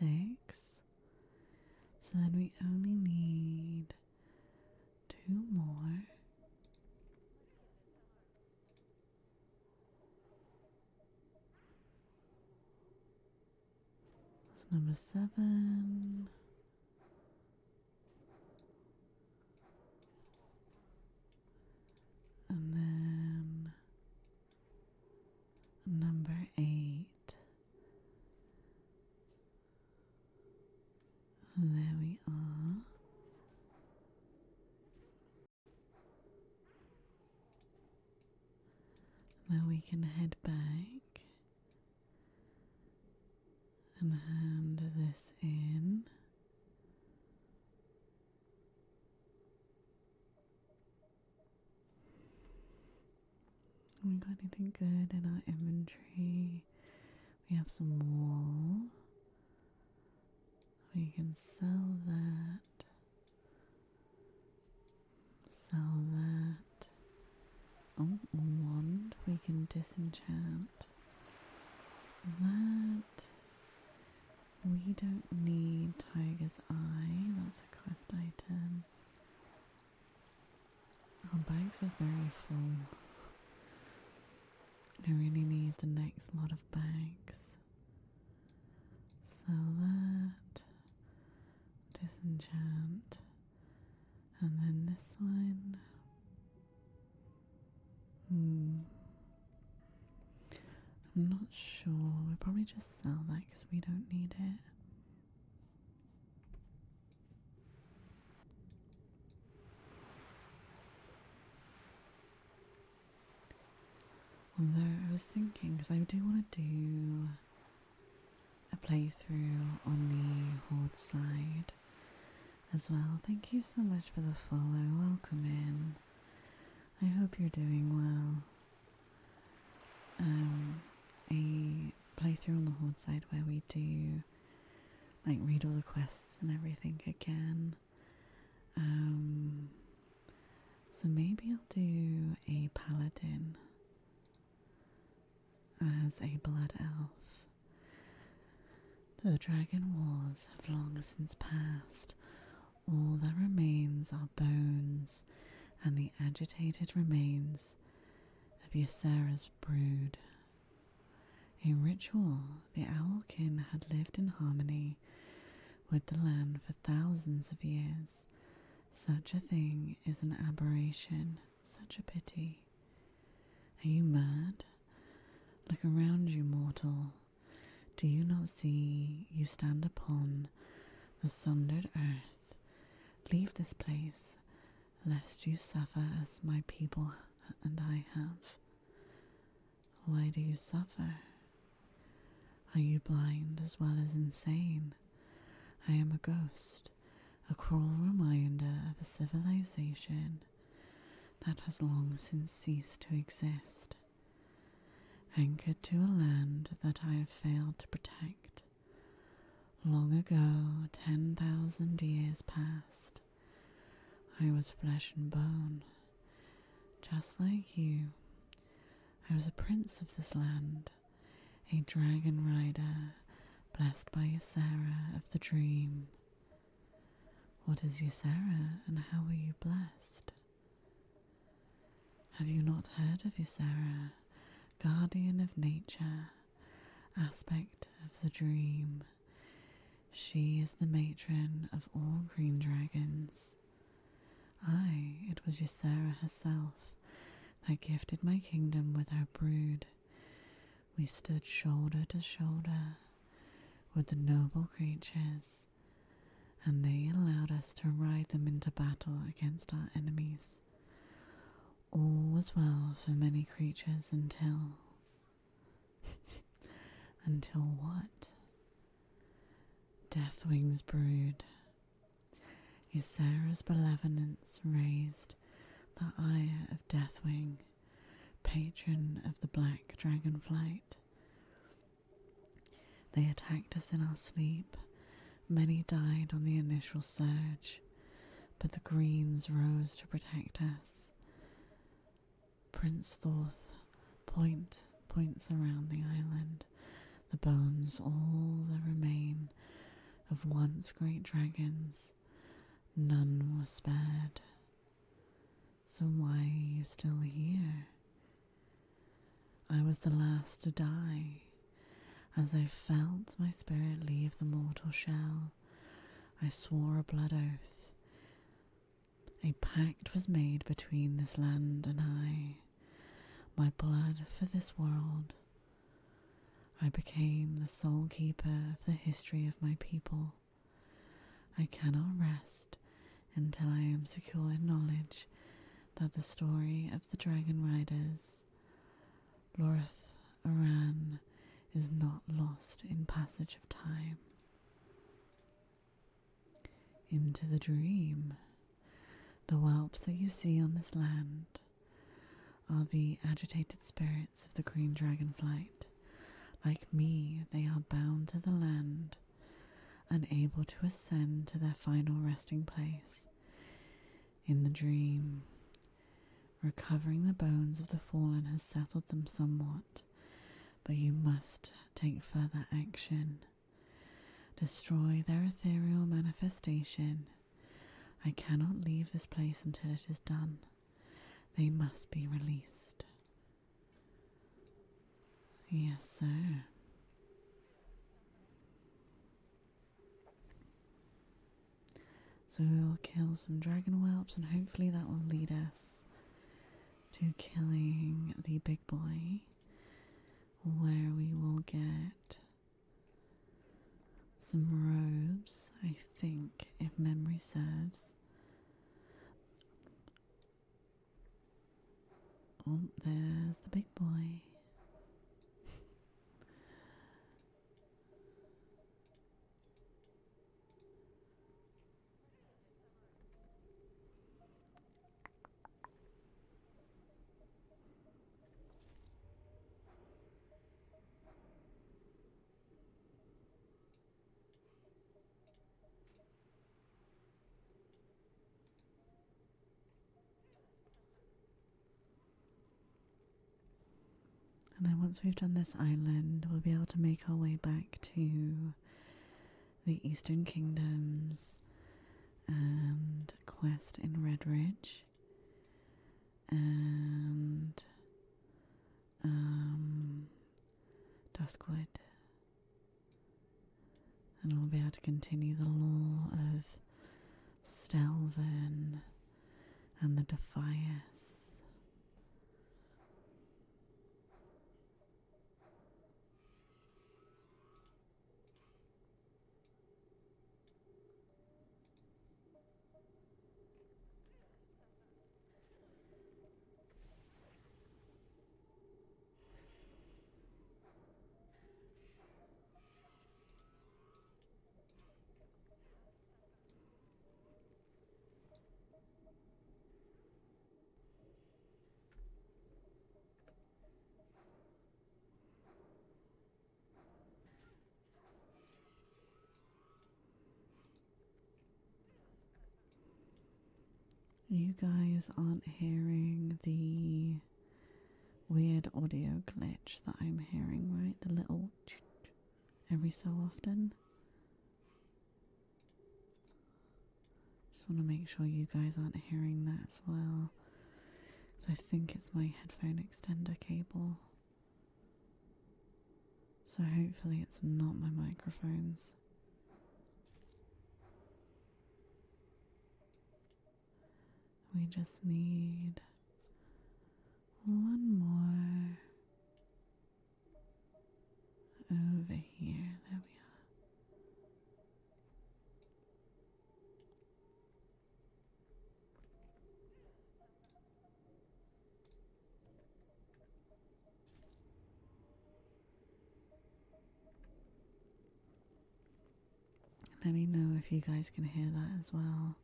So then we only need 2 more. That's number 7. And then number 8. And there we are. Now we can head back and hand this in. We got anything good in our inventory? We have some wool. We can sell that. Sell that. Oh, a wand. We can disenchant that. We don't need Tiger's Eye. That's a quest item. Our bags are very full. I really need the next lot of bags. Sell that. Disenchant. And then this one. I'm not sure. We'll probably just sell that because we don't need it. Although I was thinking, because I do want to do a playthrough on the Horde side as well. Thank you so much for the follow. Welcome in. I hope you're doing well. A playthrough on the Horde side where we do like read all the quests and everything again. So maybe I'll do a paladin as a blood elf. The dragon wars have long since passed. All that remains are bones and the agitated remains of Ysera's brood. A ritual, the Owlkin had lived in harmony with the land for thousands of years. Such a thing is an aberration, such a pity. Are you mad? Look around you, mortal. Do you not see you stand upon the sundered earth? Leave this place, lest you suffer as my people and I have. Why do you suffer? Are you blind as well as insane? I am a a cruel reminder of a civilization that has long since ceased to exist, anchored to a land that I have failed to protect. Long ago, 10,000 years past, I was flesh and bone, just like you. I was a prince of this land, a dragon rider, blessed by Ysera of the dream. What is Ysera, and how were you blessed? Have you not heard of Ysera, guardian of nature, aspect of the dream? She is the matron of all green dragons. It was Ysera herself that gifted my kingdom with her brood. We stood shoulder to shoulder with the noble creatures, and they allowed us to ride them into battle against our enemies. All was well for many creatures until... until what? Deathwing's brood. Ysera's benevolence raised the ire of Deathwing, patron of the black dragon flight. They attacked us in our sleep. Many died on the initial surge, but the Greens rose to protect us. Prince Thorth points around the island, the bones all that remain of once great dragons. None were spared. So why are you still here? I was the last to die. As I felt my spirit leave the mortal shell, I swore a blood oath. A pact was made between this land and I, my blood for this world. I became the sole keeper of the history of my people. I cannot rest until I am secure in knowledge that the story of the Dragon Riders, Lorth Aran, is not lost in passage of time. Into the dream. The whelps that you see on this land are the agitated spirits of the green dragonflight. Like me, they are bound to the land, unable to ascend to their final resting place. In the dream, recovering the bones of the fallen has settled them somewhat, but you must take further action. Destroy their ethereal manifestation. I cannot leave this place until it is done. They must be released. Yes, sir. So we will kill some dragon whelps, and hopefully that will lead us to killing the big boy, where we will get some robes, I think, if memory serves. Oh, there's the big boy. And then once we've done this island, we'll be able to make our way back to the Eastern Kingdoms and quest in Redridge and Duskwood. And we'll be able to continue the lore of Stelvin and the Defias. You guys aren't hearing the weird audio glitch that I'm hearing, right? The little every so often. Just want to make sure you guys aren't hearing that as well. So I think it's my headphone extender cable. So hopefully it's not my microphones. We just need one more over here. There we are. Let me know if you guys can hear that as well.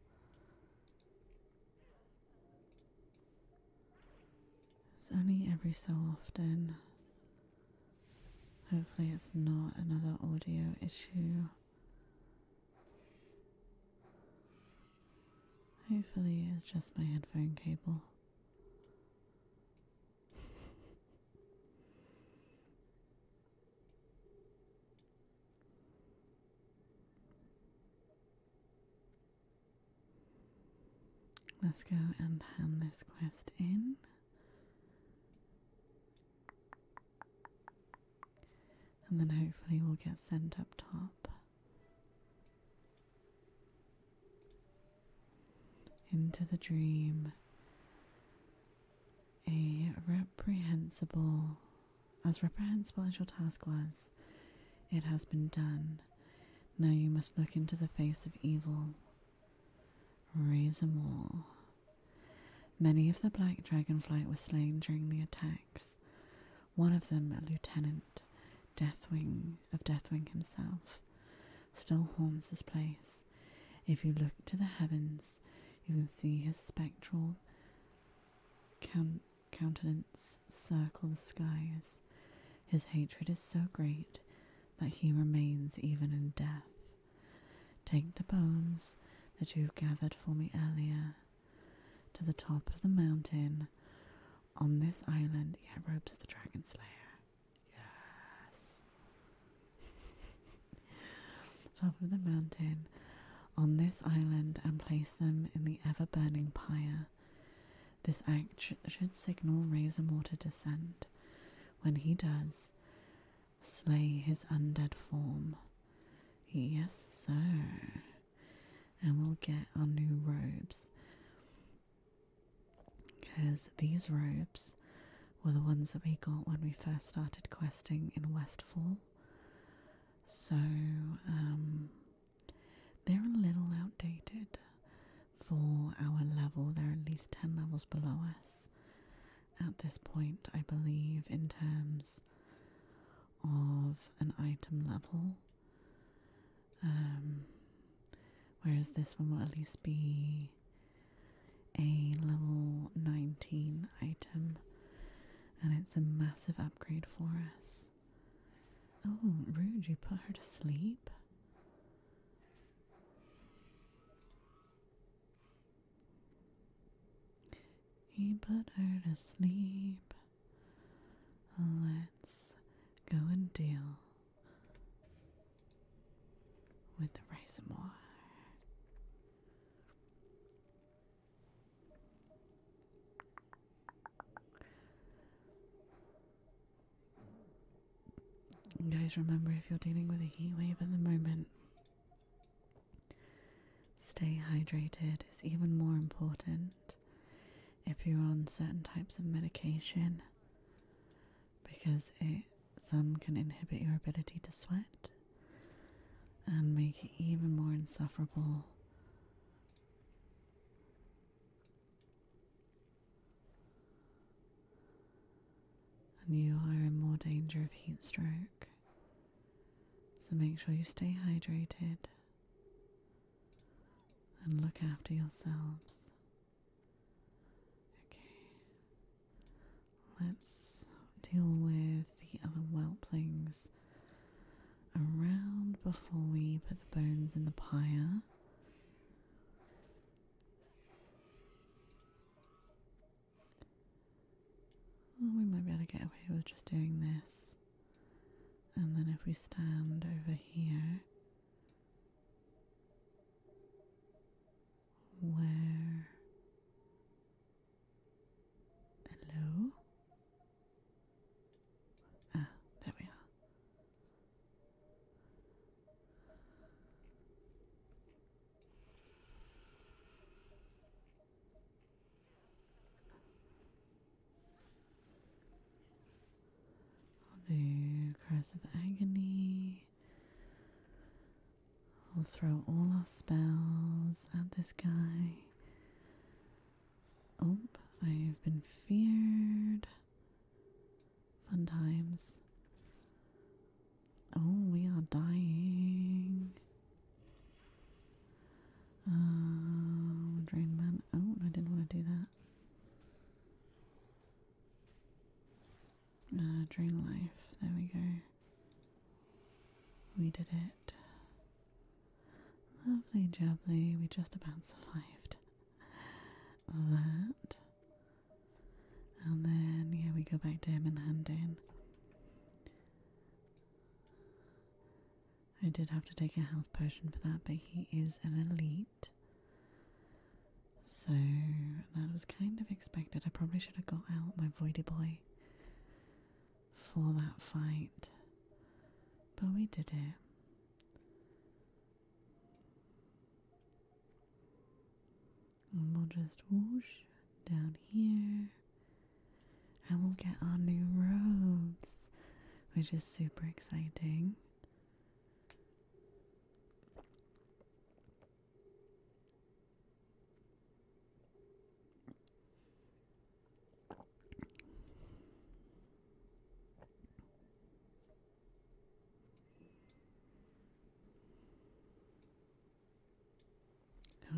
It's only every so often. Hopefully it's not another audio issue. Hopefully it's just my headphone cable. Let's go and hand this quest in. And then hopefully we'll get sent up top. Into the dream. As reprehensible as your task was, it has been done. Now you must look into the face of evil. Raise them all. Many of the Black Dragonflight were slain during the attacks. One of them, a lieutenant, Deathwing himself, still haunts this place. If you look to the heavens, you can see his spectral countenance circle the skies. His hatred is so great that he remains even in death. Take the bones that you gathered for me earlier to the top of the mountain on this island. Yeah, robes of the Dragon Slayer. Yes. Top of the mountain on this island and place them in the ever-burning pyre. This act should signal Razormaw to descend. When he does, slay his undead form. Yes, sir. And we'll get our new robes. Because these robes were the ones that we got when we first started questing in Westfall. So, they're a little outdated for our level. They're at least 10 levels below us at this point, I believe, in terms of an item level. Whereas this one will at least be a level 19 item, and it's a massive upgrade for us. Oh, rude, you put her to sleep? He put her to sleep. Let's go and deal with the Razormaw. Guys, remember, if you're dealing with a heat wave at the moment, stay hydrated is even more important if you're on certain types of medication, because some can inhibit your ability to sweat and make it even more insufferable. And you are in more danger of heat stroke. So make sure you stay hydrated and look after yourselves. Okay, let's deal with the other whelplings around before we put the bones in the pyre. okay with just doing this. And then if we stand over here, where... Hello? Ah, there we are. I'll do Curse of Agony. I'll throw all our spells at this guy. Oh, I have been feared. Fun times. Oh, we are dying. Drain man. Oh, I didn't want to do that. Drain life. There we go. We did it. Lovely jubbly. We just about survived that. And then, yeah, we go back to him and hand in. I did have to take a health potion for that, but he is an elite. So that was kind of expected. I probably should have got out my Voidy Boy for that fight. But we did it. And we'll just whoosh down here. And we'll get our new robes, which is super exciting.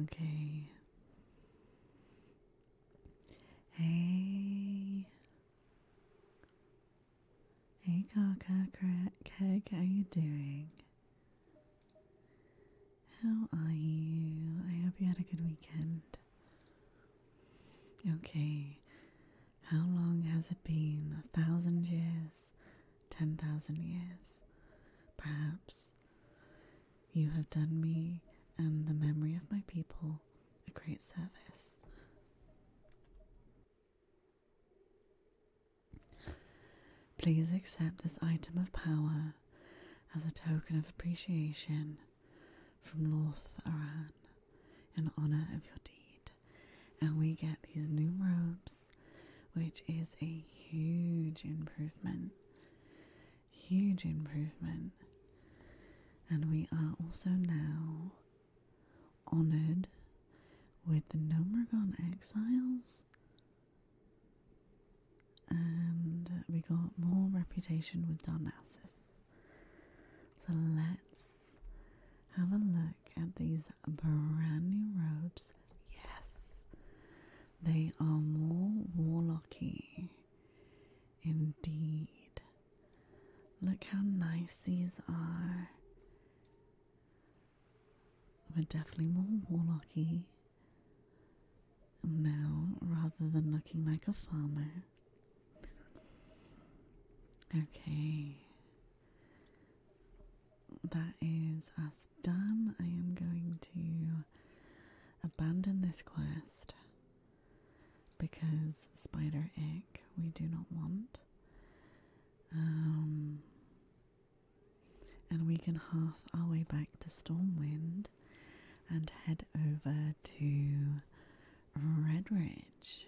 Okay. Hey. Hey, Kaka Keg, how you doing? How are you? I hope you had a good weekend. Okay. How long has it been? 1,000 years? 10,000 years? Perhaps. You have done me and the memory of my people a great service. Please accept this item of power as a token of appreciation from Lorth Aran in honor of your deed. And we get these new robes, which is a huge improvement. Huge improvement. And we are also now honored with the Nomergon Exiles. And we got more reputation with Darnassus. So let's have a look at these brand new robes. Yes, they are more warlocky. Indeed. Look how nice these are. We're definitely more warlocky now, rather than looking like a farmer. Okay. That is us done. I am going to abandon this quest because Spider Ick we do not want. And we can hearth our way back to Stormwind and head over to Redridge.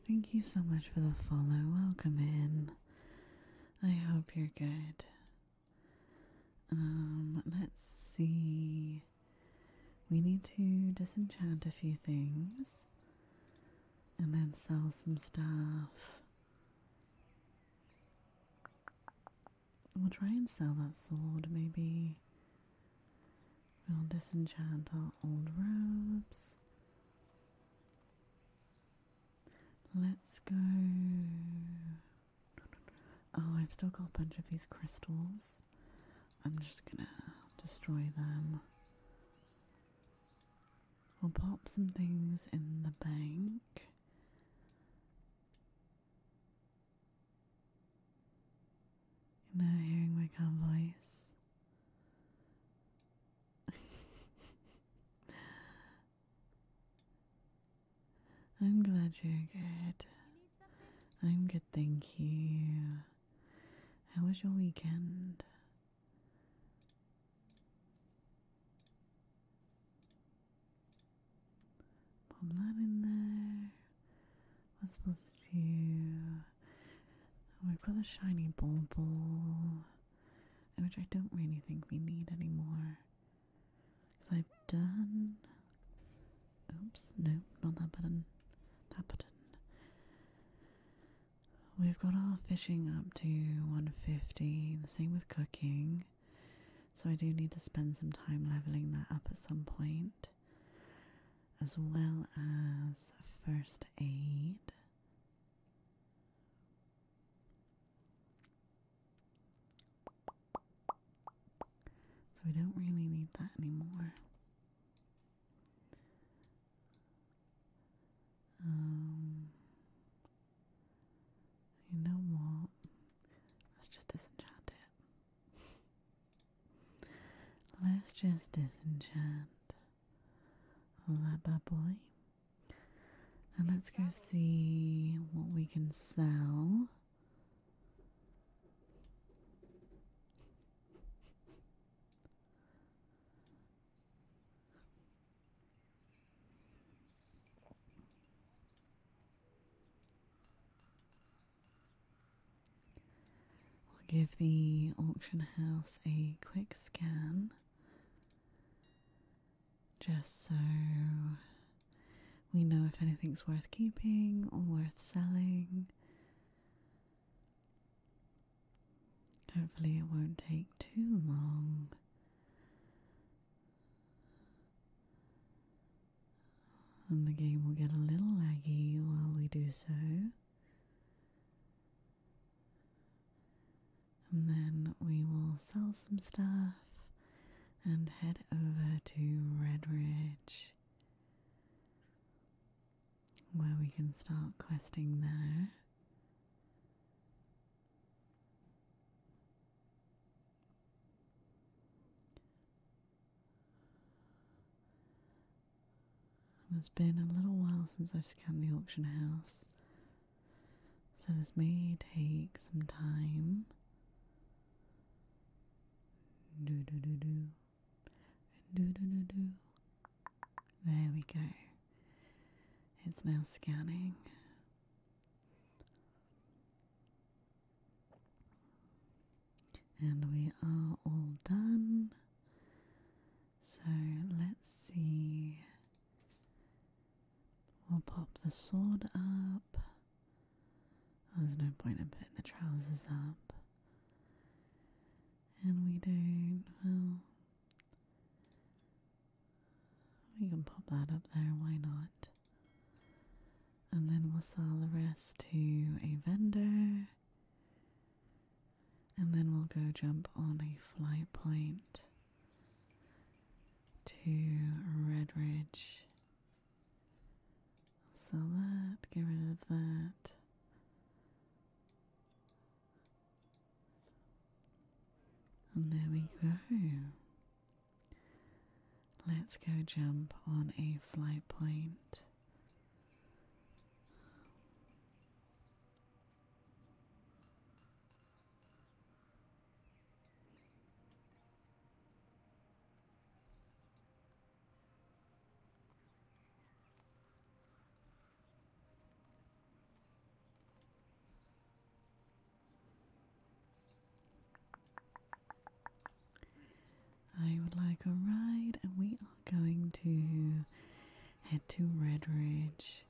Thank you so much for the follow. Welcome in. I hope you're good. Let's see. We need to disenchant a few things and then sell some stuff. We'll try and sell that sword. Maybe we'll disenchant our old robes. Let's go. Oh, I've still got a bunch of these crystals. I'm just gonna destroy them. We'll pop some things in the bank. You know, hearing my calm voice. I'm glad you're good. You need something? I'm good, thank you. How was your weekend? Pop that in there. What's supposed to do? We've got the shiny bauble, which I don't really think we need anymore. Because I've done... Oops, no, not that button. That button. We've got our fishing up to 150, the same with cooking. So I do need to spend some time leveling that up at some point. As well as first aid. So we don't really need that anymore. You know what? Let's just disenchant it. Let's just disenchant that bad boy. And let's go see what we can sell. We'll give the auction house a quick scan. Just so we know if anything's worth keeping or worth selling. Hopefully it won't take too long. And the game will get a little laggy while we do so. And then we will sell some stuff and head over to Redridge, where we can start questing there. It's been a little while since I've scanned the auction house, so this may take some time. There we go. It's now scanning. And we are all done. So let's see. We'll pop the sword up. Oh, there's no point in putting the trousers up. And we don't, well, we can pop that up there, why not? And then we'll sell the rest to a vendor. And then we'll go jump on a flight point to Redridge. Sell that, get rid of that. And there we go. Let's go jump on a flight point. I would like a ride, and we are going to head to Redridge.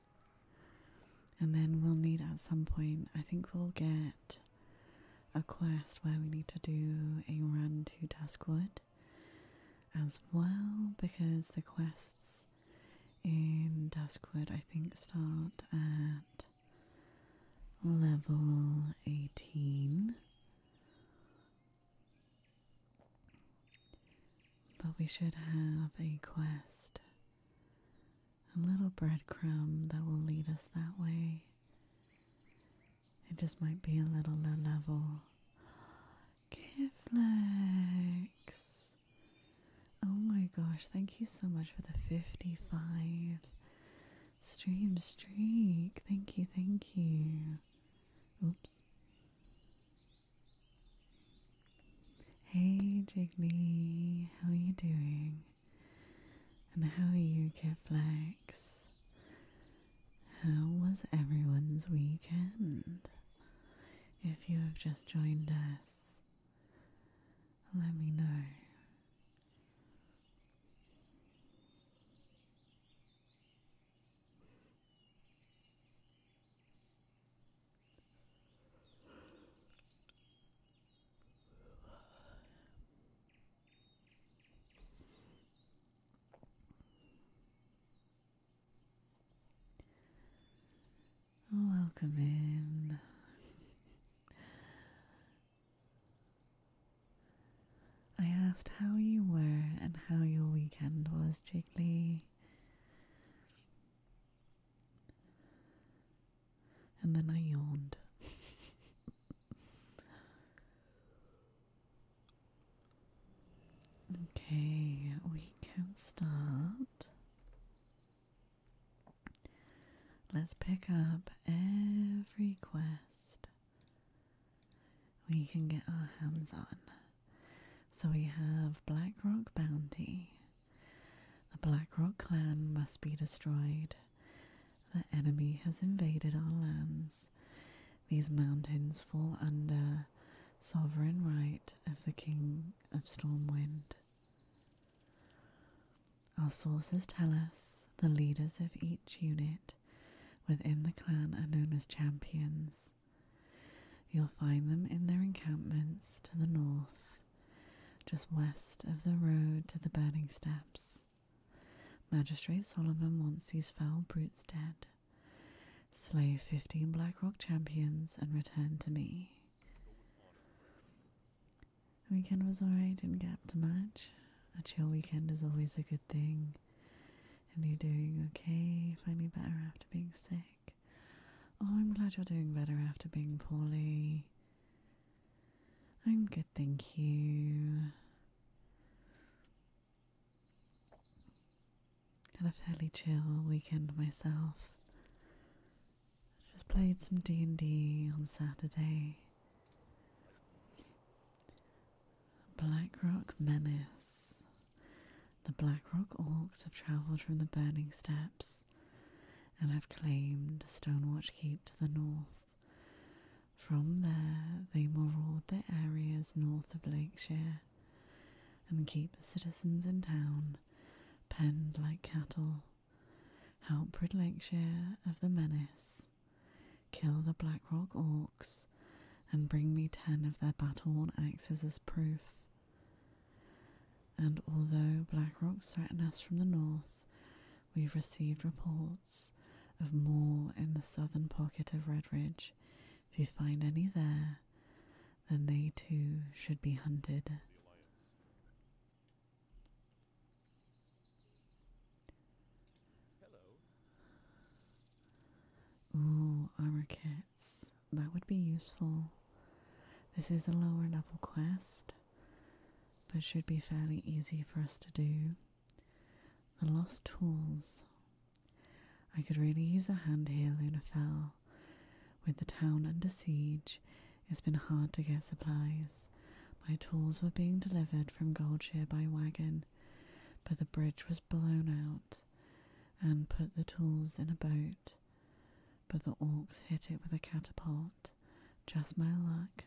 And then we'll need at some point, I think we'll get a quest where we need to do a run to Duskwood as well, because the quests in Duskwood I think start at level 18. But we should have a quest a little breadcrumb that will lead us that way. It just might be a little low level. Kiflex! Oh my gosh, thank you so much for the 55 stream streak. Thank you, thank you. Oops. Hey Jiggly, how are you doing? And how are you, Kiflex? How was everyone's weekend? If you have just joined us, let me know. Welcome in. I asked how you were and how your weekend was, Jiggly. And then I yawned. Okay, we can start. Let's pick up every quest we can get our hands on. So we have Blackrock Bounty. The Blackrock clan must be destroyed. The enemy has invaded our lands. These mountains fall under sovereign right of the King of Stormwind. Our sources tell us the leaders of each unit within the clan are known as champions. You'll find them in their encampments to the north, just west of the road to the burning steps. Magistrate Solomon wants these foul brutes dead. Slay 15 Blackrock champions and return to me. Weekend was alright, didn't get up to much. A chill weekend is always a good thing. And you're doing okay, finally better after being sick. Oh, I'm glad you're doing better after being poorly. I'm good, thank you. Had a fairly chill weekend myself. Just played some D&D on Saturday. Blackrock Menace. The Blackrock Orcs have travelled from the Burning Steppes and have claimed Stonewatch Keep to the north. From there, they maraud the areas north of Lakeshire and keep the citizens in town penned like cattle. Help rid Lakeshire of the menace. Kill the Blackrock Orcs and bring me 10 of their battle-worn axes as proof. And although Blackrocks threaten us from the north, we've received reports of more in the southern pocket of Redridge. If you find any there, then they too should be hunted. Ooh, armor kits. That would be useful. This is a lower level quest, but should be fairly easy for us to do. The lost tools. I could really use a hand here, Lunafell. With the town under siege, it's been hard to get supplies. My tools were being delivered from Goldshire by wagon, but the bridge was blown out and put the tools in a boat. But the orcs hit it with a catapult. Just my luck.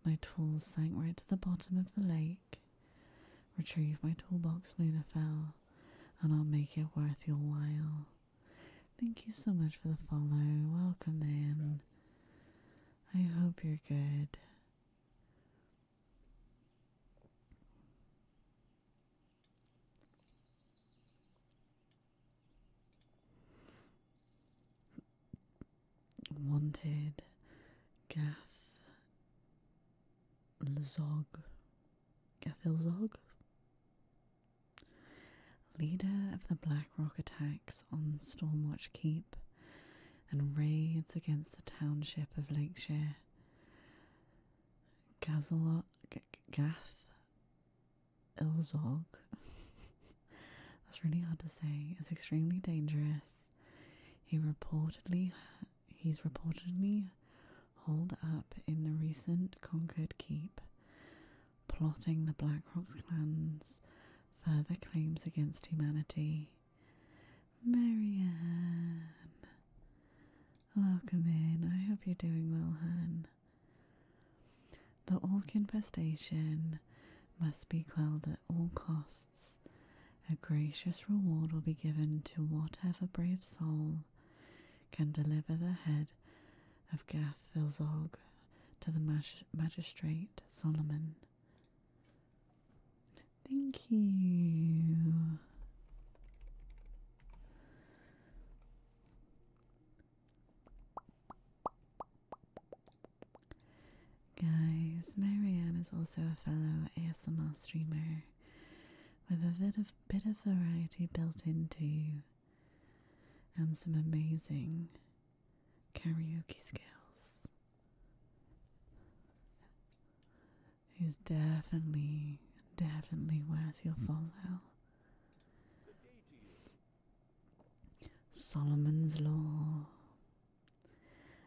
My tools sank right to the bottom of the lake. Retrieve my toolbox, Lunafell, and I'll make it worth your while. Thank you so much for the follow. Welcome in. I hope you're good. Wanted Gathilzog. leader of the Blackrock attacks on Stormwatch Keep and raids against the township of Lakeshire. Gath Ilzog, that's really hard to say, is extremely dangerous. He's reportedly holed up in the recent conquered keep, plotting the Blackrock's clan's further claims against humanity. Marianne, welcome in. I hope you're doing well, hun. The orc infestation must be quelled at all costs. A gracious reward will be given to whatever brave soul can deliver the head of Gathilzog to the magistrate Solomon. Thank you. Guys, Marianne is also a fellow ASMR streamer with a bit of variety built into and some amazing karaoke skills. He's definitely worth your follow. Solomon's Law.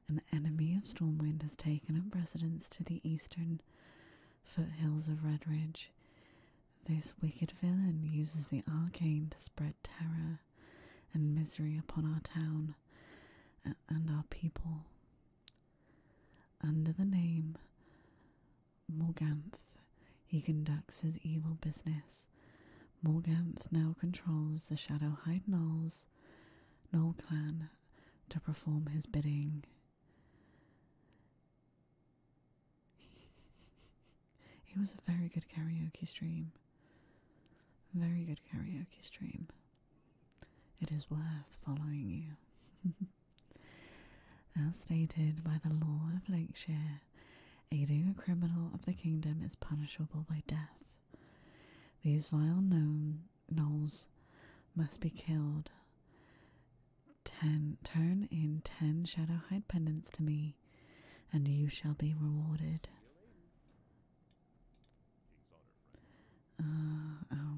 An enemy of Stormwind has taken up residence to the eastern foothills of Redridge. This wicked villain uses the arcane to spread terror and misery upon our town and our people. Under the name Morganth, he conducts his evil business. Morganth now controls the Shadowhide Knoll clan to perform his bidding. It was a very good karaoke stream. Very good karaoke stream. It is worth following you. As stated by the law of Lakeshire, aiding a criminal of the kingdom is punishable by death. These vile gnolls must be killed. Turn in 10 Shadowhide pendants to me, and you shall be rewarded.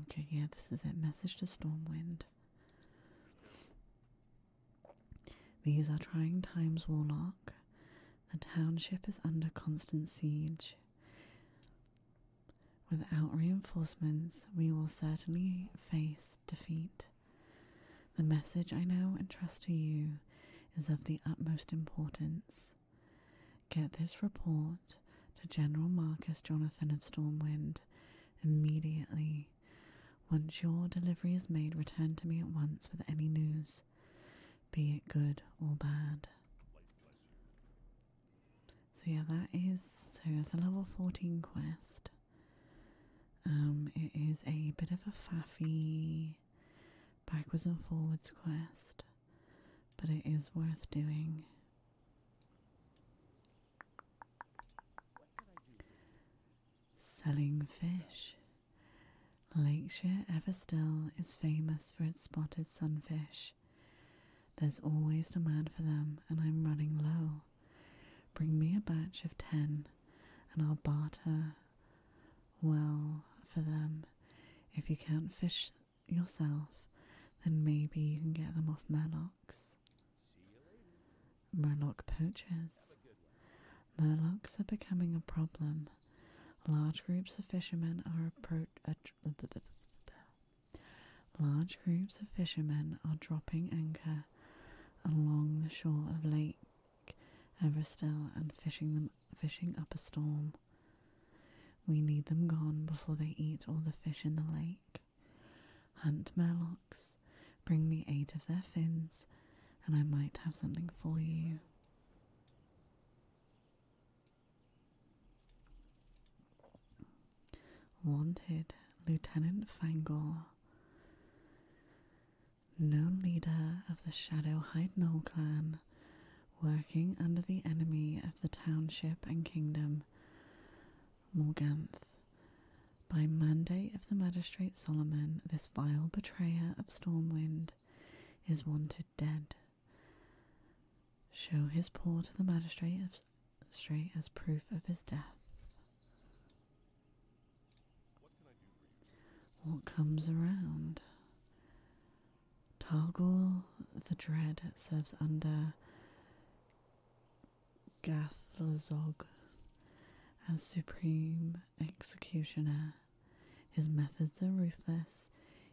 Okay, yeah, this is it. Message to Stormwind. These are trying times, Warlock. The township is under constant siege. Without reinforcements, we will certainly face defeat. The message I now entrust to you is of the utmost importance. Get this report to General Marcus Jonathan of Stormwind immediately. Once your delivery is made, return to me at once with any news, be it good or bad. So yeah, it's a level 14 quest. It is a bit of a faffy backwards and forwards quest, but it is worth doing. Selling fish. Lakeshire Everstill is famous for its spotted sunfish. There's always demand for them, and I'm running low. Bring me a batch of 10, and I'll barter well for them. If you can't fish yourself, then maybe you can get them off Murlocs. Murloc poachers. Murlocs are becoming a problem. Large groups of fishermen are dropping anchor along the shore of Lake Everstill and fishing up a storm. We need them gone before they eat all the fish in the lake. Hunt Murlocs, bring me 8 of their fins, and I might have something for you. Wanted, Lieutenant Fangor, known leader of the Shadowhide Knoll clan, working under the enemy of the township and kingdom, Morganth. By mandate of the magistrate Solomon, this vile betrayer of Stormwind is wanted dead. Show his paw to the magistrate as proof of his death. What comes around? Targor the Dread serves under Gathlazog as supreme executioner. His methods are ruthless,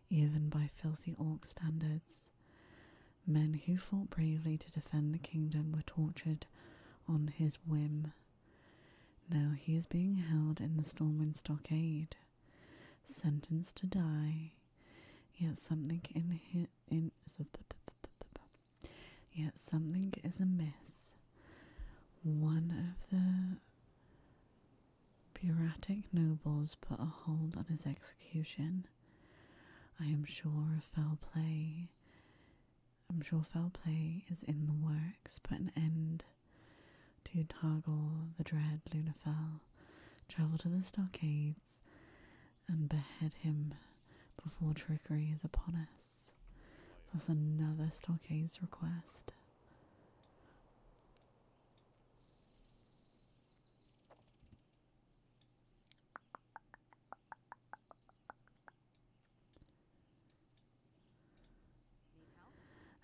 even by filthy orc standards. Men who fought bravely to defend the kingdom were tortured on his whim. Now he is being held in the Stormwind Stockade, sentenced to die. Yet something is amiss. One of the bureaucratic nobles put a hold on his execution. I am sure foul play is in the works. Put an end to Targor the Dread, Lunafell. Travel to the stockades and behead him before trickery is upon us. That's another stockades request.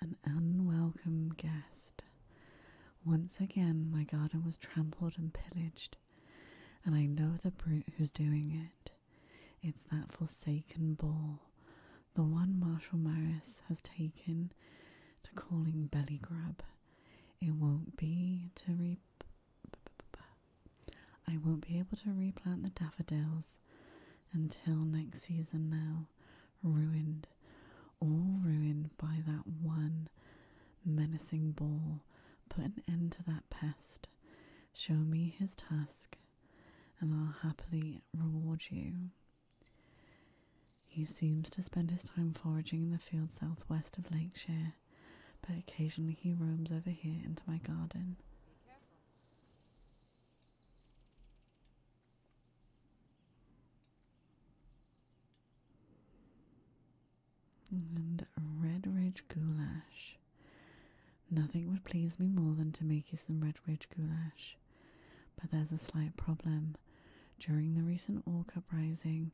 An unwelcome guest. Once again, my garden was trampled and pillaged, and I know the brute who's doing it. It's that forsaken boar, the one Marshal Maris has taken to calling belly grub. I won't be able to replant the daffodils until next season now. Ruined, all ruined by that one menacing boar. Put an end to that pest. Show me his tusk, and I'll happily reward you. He seems to spend his time foraging in the fields southwest of Lakeshire, but occasionally he roams over here into my garden. Be careful. And Red Ridge Goulash. Nothing would please me more than to make you some Red Ridge Goulash, but there's a slight problem. During the recent Orc uprising,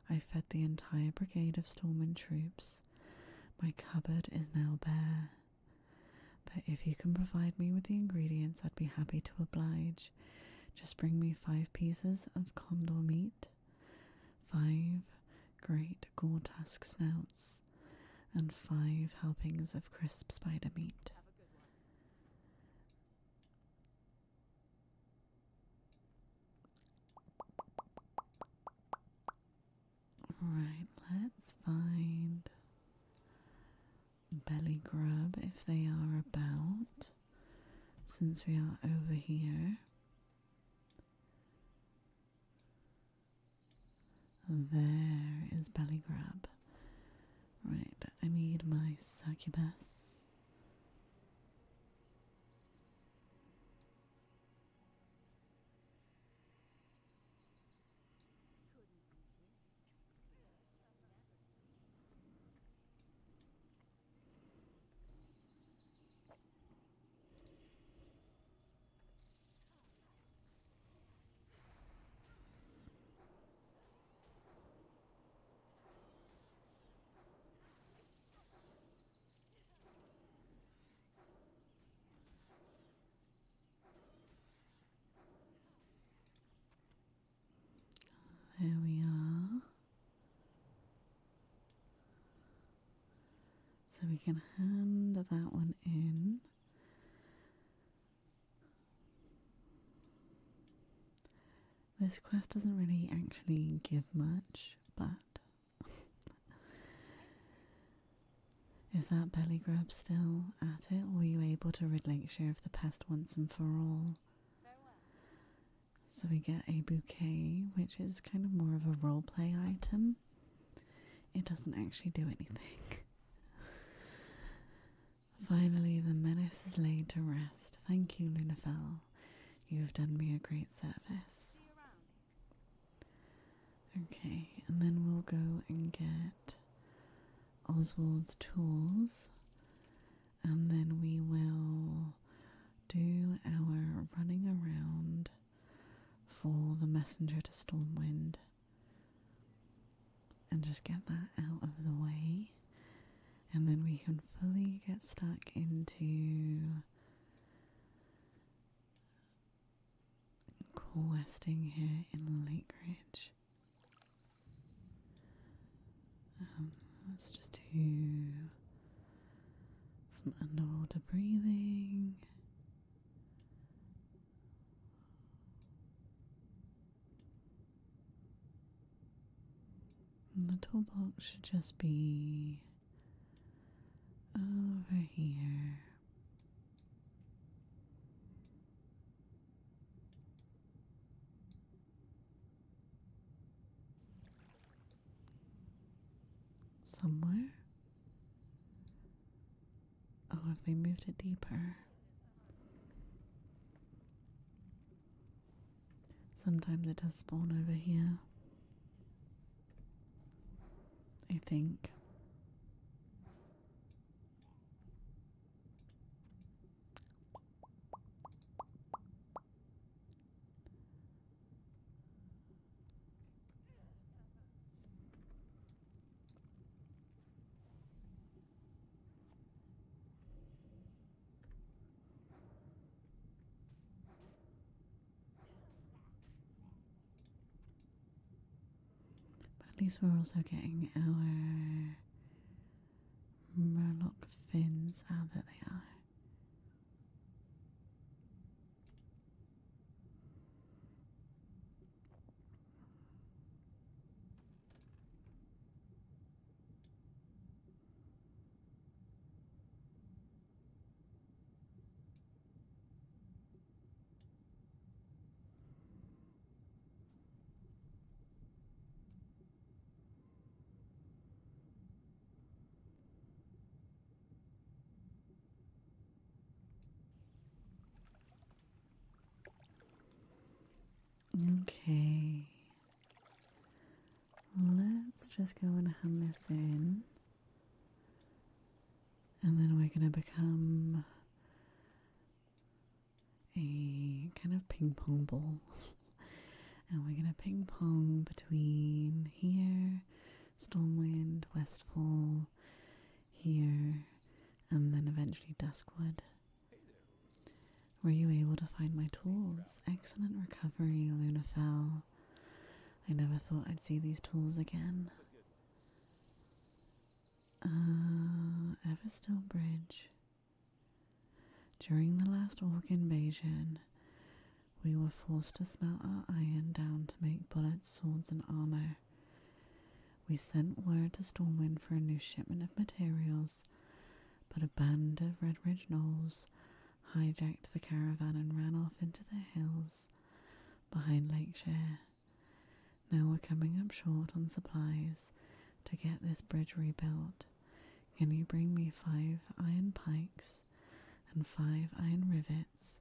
I fed the entire brigade of Stormwind troops. My cupboard is now bare. But if you can provide me with the ingredients, I'd be happy to oblige. Just bring me 5 pieces of condor meat, 5 great gore tusk snouts, and 5 helpings of crisp spider meat. Have a good one. Right, let's find belly grub if they are about, since we are over here. There is belly grub. Right, I need my succubus. There we are. So we can hand that one in. This quest doesn't really actually give much, but is that belly grub still at it, or were you able to rid Lakeshire of the pest once and for all? Farewell. So we get a bouquet, which is kind of more of a roleplay item. It doesn't actually do anything. Finally, the menace is laid to rest. Thank you, Lunafell. You have done me a great service. See you around. Okay, and then we'll go and get Oswald's tools, and then we will do our running around for the messenger to Stormwind and just get that out of the way, and then we can fully get stuck into questing here in Lake Ridge. Let's just do some underwater breathing. And the toolbox should just be over here. Somewhere. Oh, have they moved it deeper? Sometimes it does spawn over here, I think. But at least we're also getting our Murloc fins out that they are. Okay. Let's just go and hand this in. And then we're going to become a kind of ping pong ball. And we're going to ping pong between here, Stormwind, Westfall, here, and then eventually Duskwood. Were you able to find my tools? Excellent recovery, Lunafell. I never thought I'd see these tools again. Everstill Bridge. During the last Orc invasion, we were forced to smelt our iron down to make bullets, swords, and armor. We sent word to Stormwind for a new shipment of materials, but a band of Red Ridge Gnolls hijacked the caravan and ran off into the hills behind Lakeshare. Now we're coming up short on supplies to get this bridge rebuilt. Can you bring me 5 iron pikes and 5 iron rivets?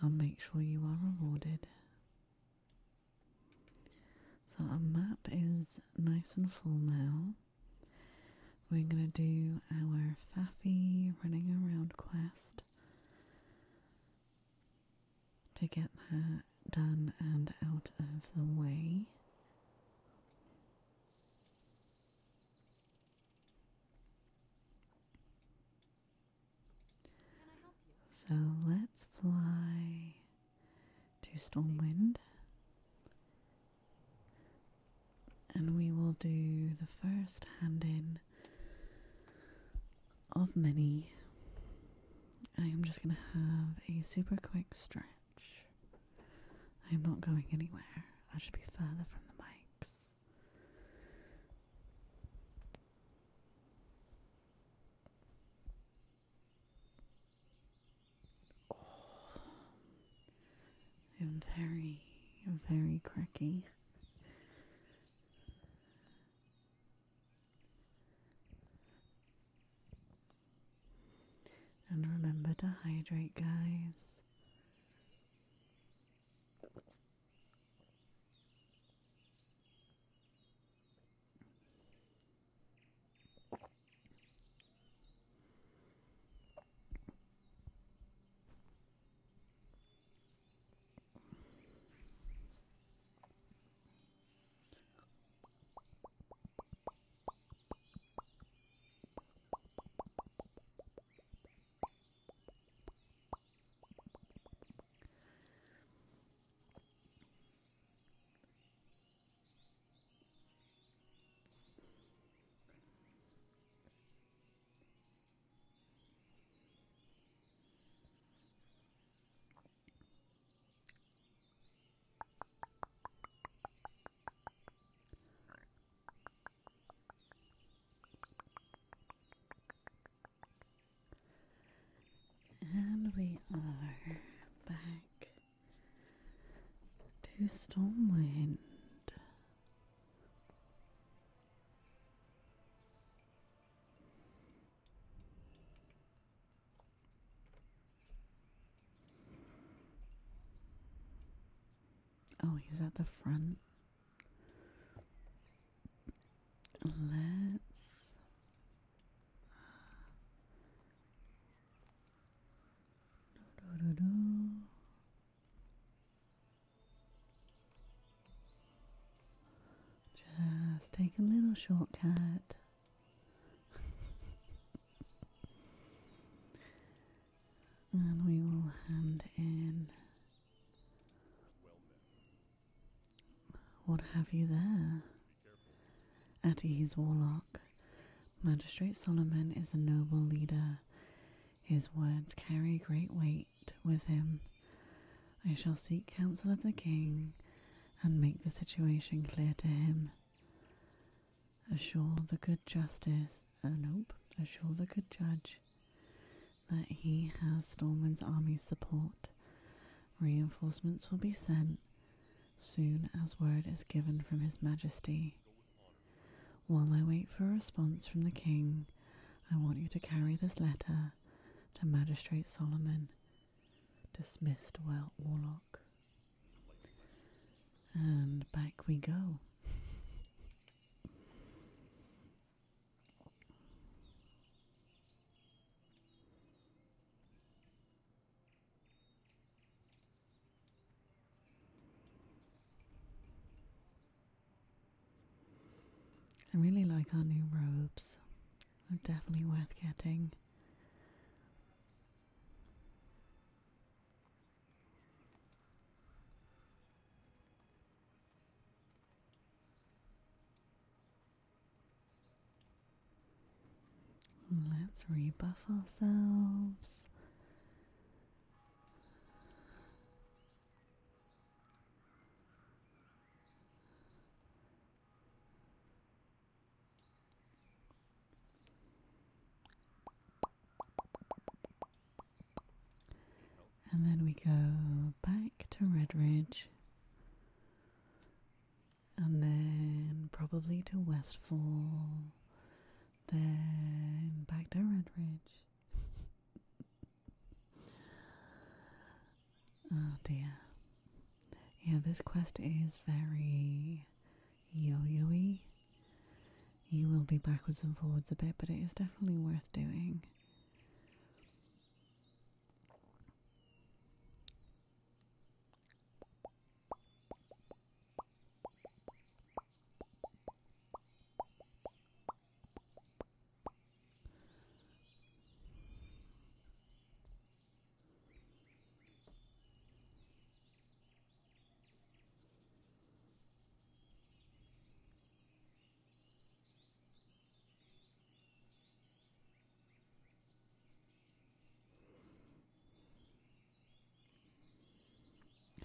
I'll make sure you are rewarded. So our map is nice and full now. We're going to do our Faffy running around quest to get that done and out of the way. Can I help you? So let's fly to Stormwind, and we will do the first hand-in of many. I am just going to have a super quick stretch. I am not going anywhere. I should be further from the mics. I'm very, very cracky. And remember to hydrate, guys. Stormwind. Oh, he's at the front. Let's... Just take a little shortcut. And we will hand in... What have you there? At ease, Warlock. Magistrate Solomon is a noble leader. His words carry great weight with him. I shall seek counsel of the king and make the situation clear to him. Assure the good judge that he has Stormwind's army's support. Reinforcements will be sent soon as word is given from His Majesty. While I wait for a response from the king, I want you to carry this letter to Magistrate Solomon. Dismissed, Warlock. And back we go. I really like our new robes. They're definitely worth getting. Let's rebuff ourselves. And then we go back to Redridge. And then probably to Westfall. Then back to Redridge. Oh dear. Yeah, this quest is very yo-yo-y. You will be backwards and forwards a bit, but it is definitely worth doing.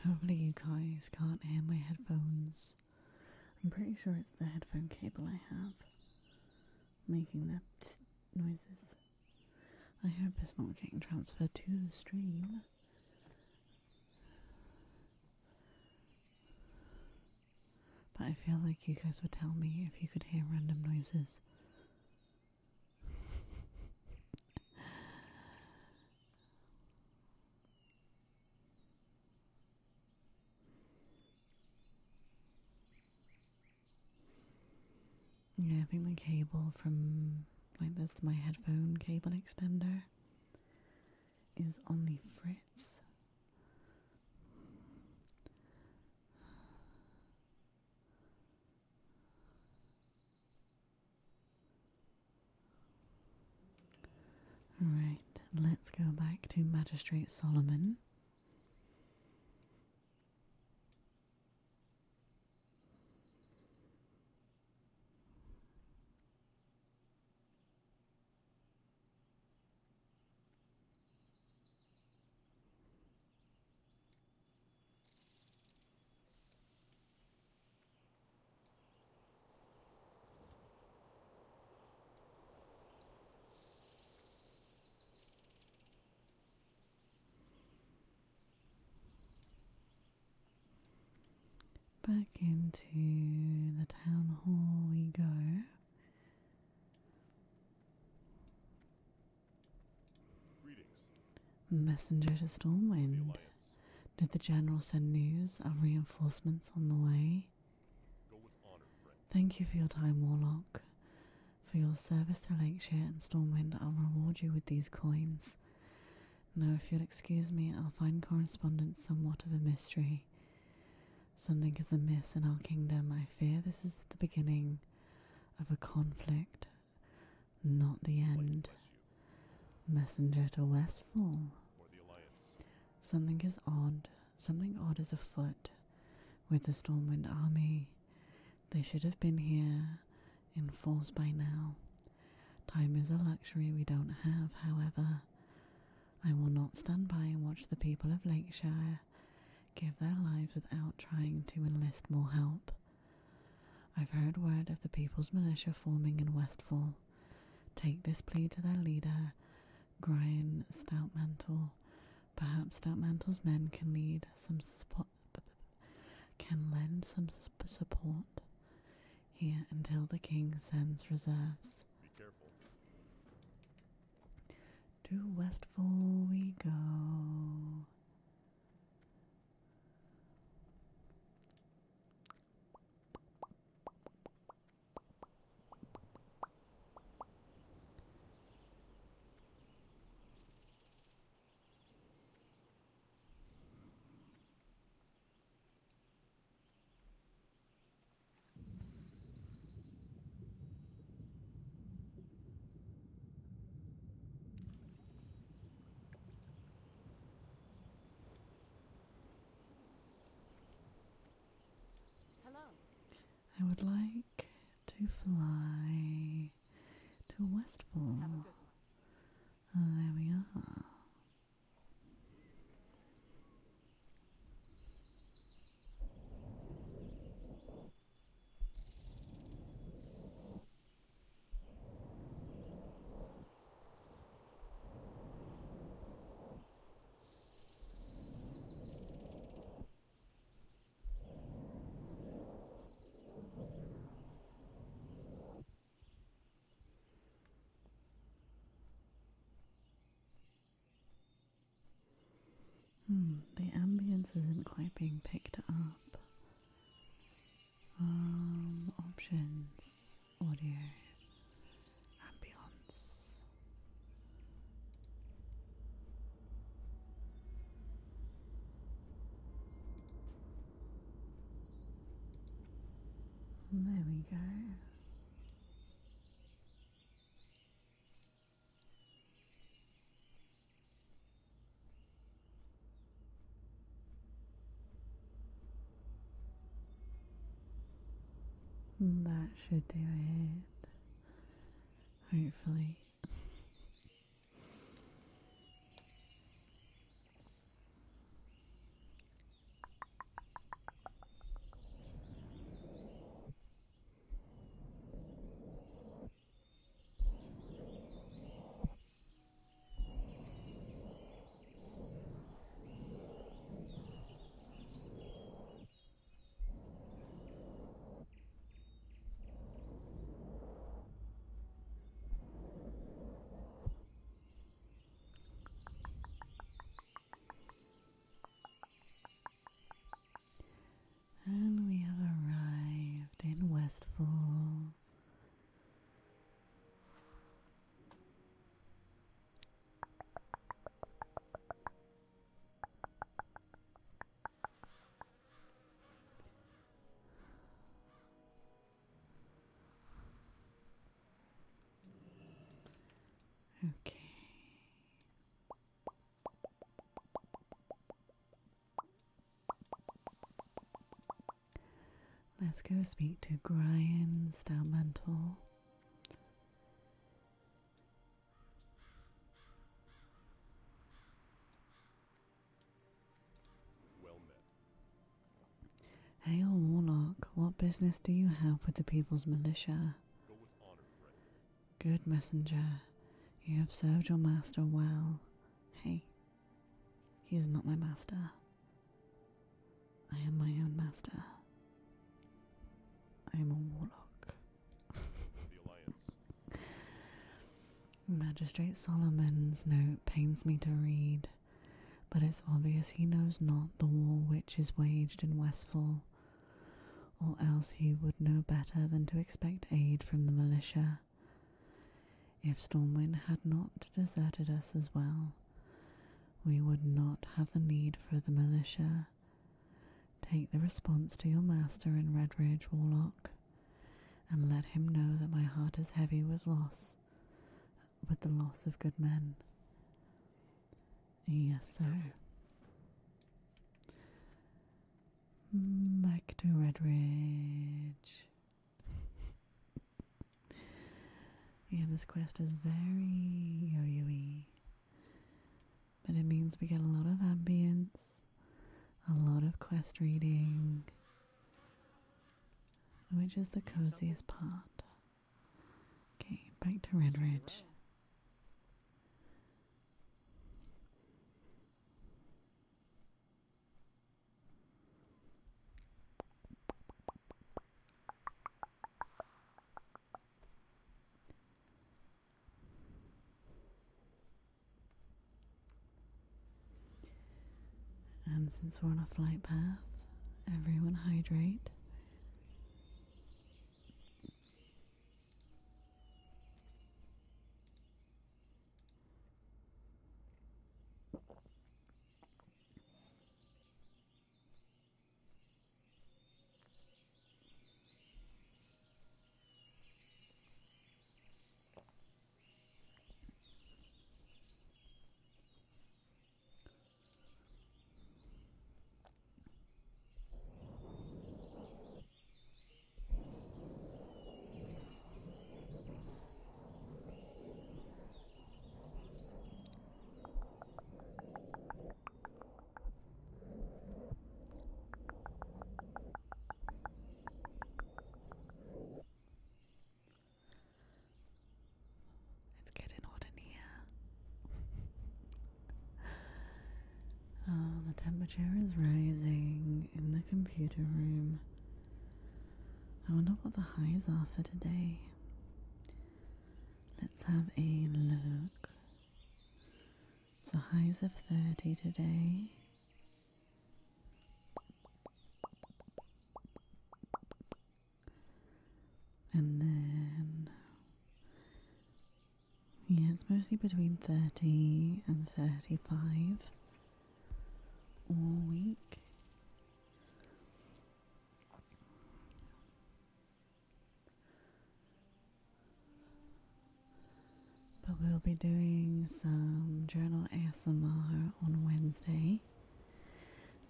Hopefully you guys can't hear my headphones. I'm pretty sure it's the headphone cable I have making that noises. I hope it's not getting transferred to the stream. But I feel like you guys would tell me if you could hear random noises. Yeah, I think the cable from, like, this, my headphone cable extender is on the fritz. Right, let's go back to Magistrate Solomon. Back into the town hall we go. Greetings. Messenger to Stormwind. Did the general send news of reinforcements on the way? Go with honor, friend. Thank you for your time, Warlock. For your service to Lakeshire and Stormwind, I'll reward you with these coins. Now, if you'll excuse me, I'll find correspondence somewhat of a mystery. Something is amiss in our kingdom. I fear this is the beginning of a conflict, not the end. Messenger to Westfall. Or the Alliance. Something odd is afoot with the Stormwind army. They should have been here in force by now. Time is a luxury we don't have, however. I will not stand by and watch the people of Lakeshire give their lives without trying to enlist more help. I've heard word of the People's Militia forming in Westfall. Take this plea to their leader, Brian Stoutmantle. Perhaps Stoutmantle's men can lend some support here until the king sends reserves. Be careful. To Westfall we go. Hello. I would like to fly to Westfall. Have a good one. There we are. The ambience isn't quite being picked up. Options, audio, ambience. There we go. That should do it. Hopefully. And we have arrived in Westfall. Okay. Let's go speak to Brian Stoutmantle. Well met. Hail, Warlock. What business do you have with the People's Militia? Go with honor, friend. Good messenger. You have served your master well. Hey, he is not my master. I am my own master. I'm a warlock. The Alliance. Magistrate Solomon's note pains me to read, but it's obvious he knows not the war which is waged in Westfall, or else he would know better than to expect aid from the militia. If Stormwind had not deserted us as well, we would not have the need for the militia. Take the response to your master in Redridge, Warlock, and let him know that my heart is heavy with the loss of good men. Yes, sir. Back to Redridge. Yeah, this quest is very yo-yo-y, but it means we get a lot of ambience, a lot of quest reading, which is the coziest part. Okay, back to Redridge. And since we're on a flight path, everyone hydrate. It's getting hot in here. The temperature is rising in the computer room. I wonder what the highs are for today. Let's have a look. So highs of 30 today. And then, yeah, it's mostly between 30 and 35 all week. But we'll be doing some journal ASMR on Wednesday.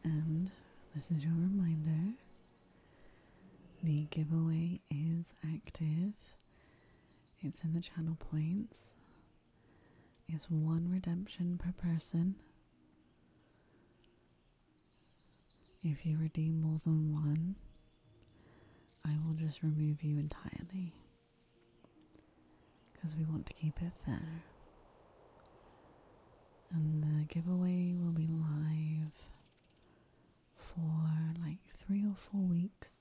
And this is your reminder. The giveaway is active. It's in the channel points. It's 1 redemption per person. If you redeem more than 1, I will just remove you entirely, because we want to keep it fair. And the giveaway will be live for like 3 or 4 weeks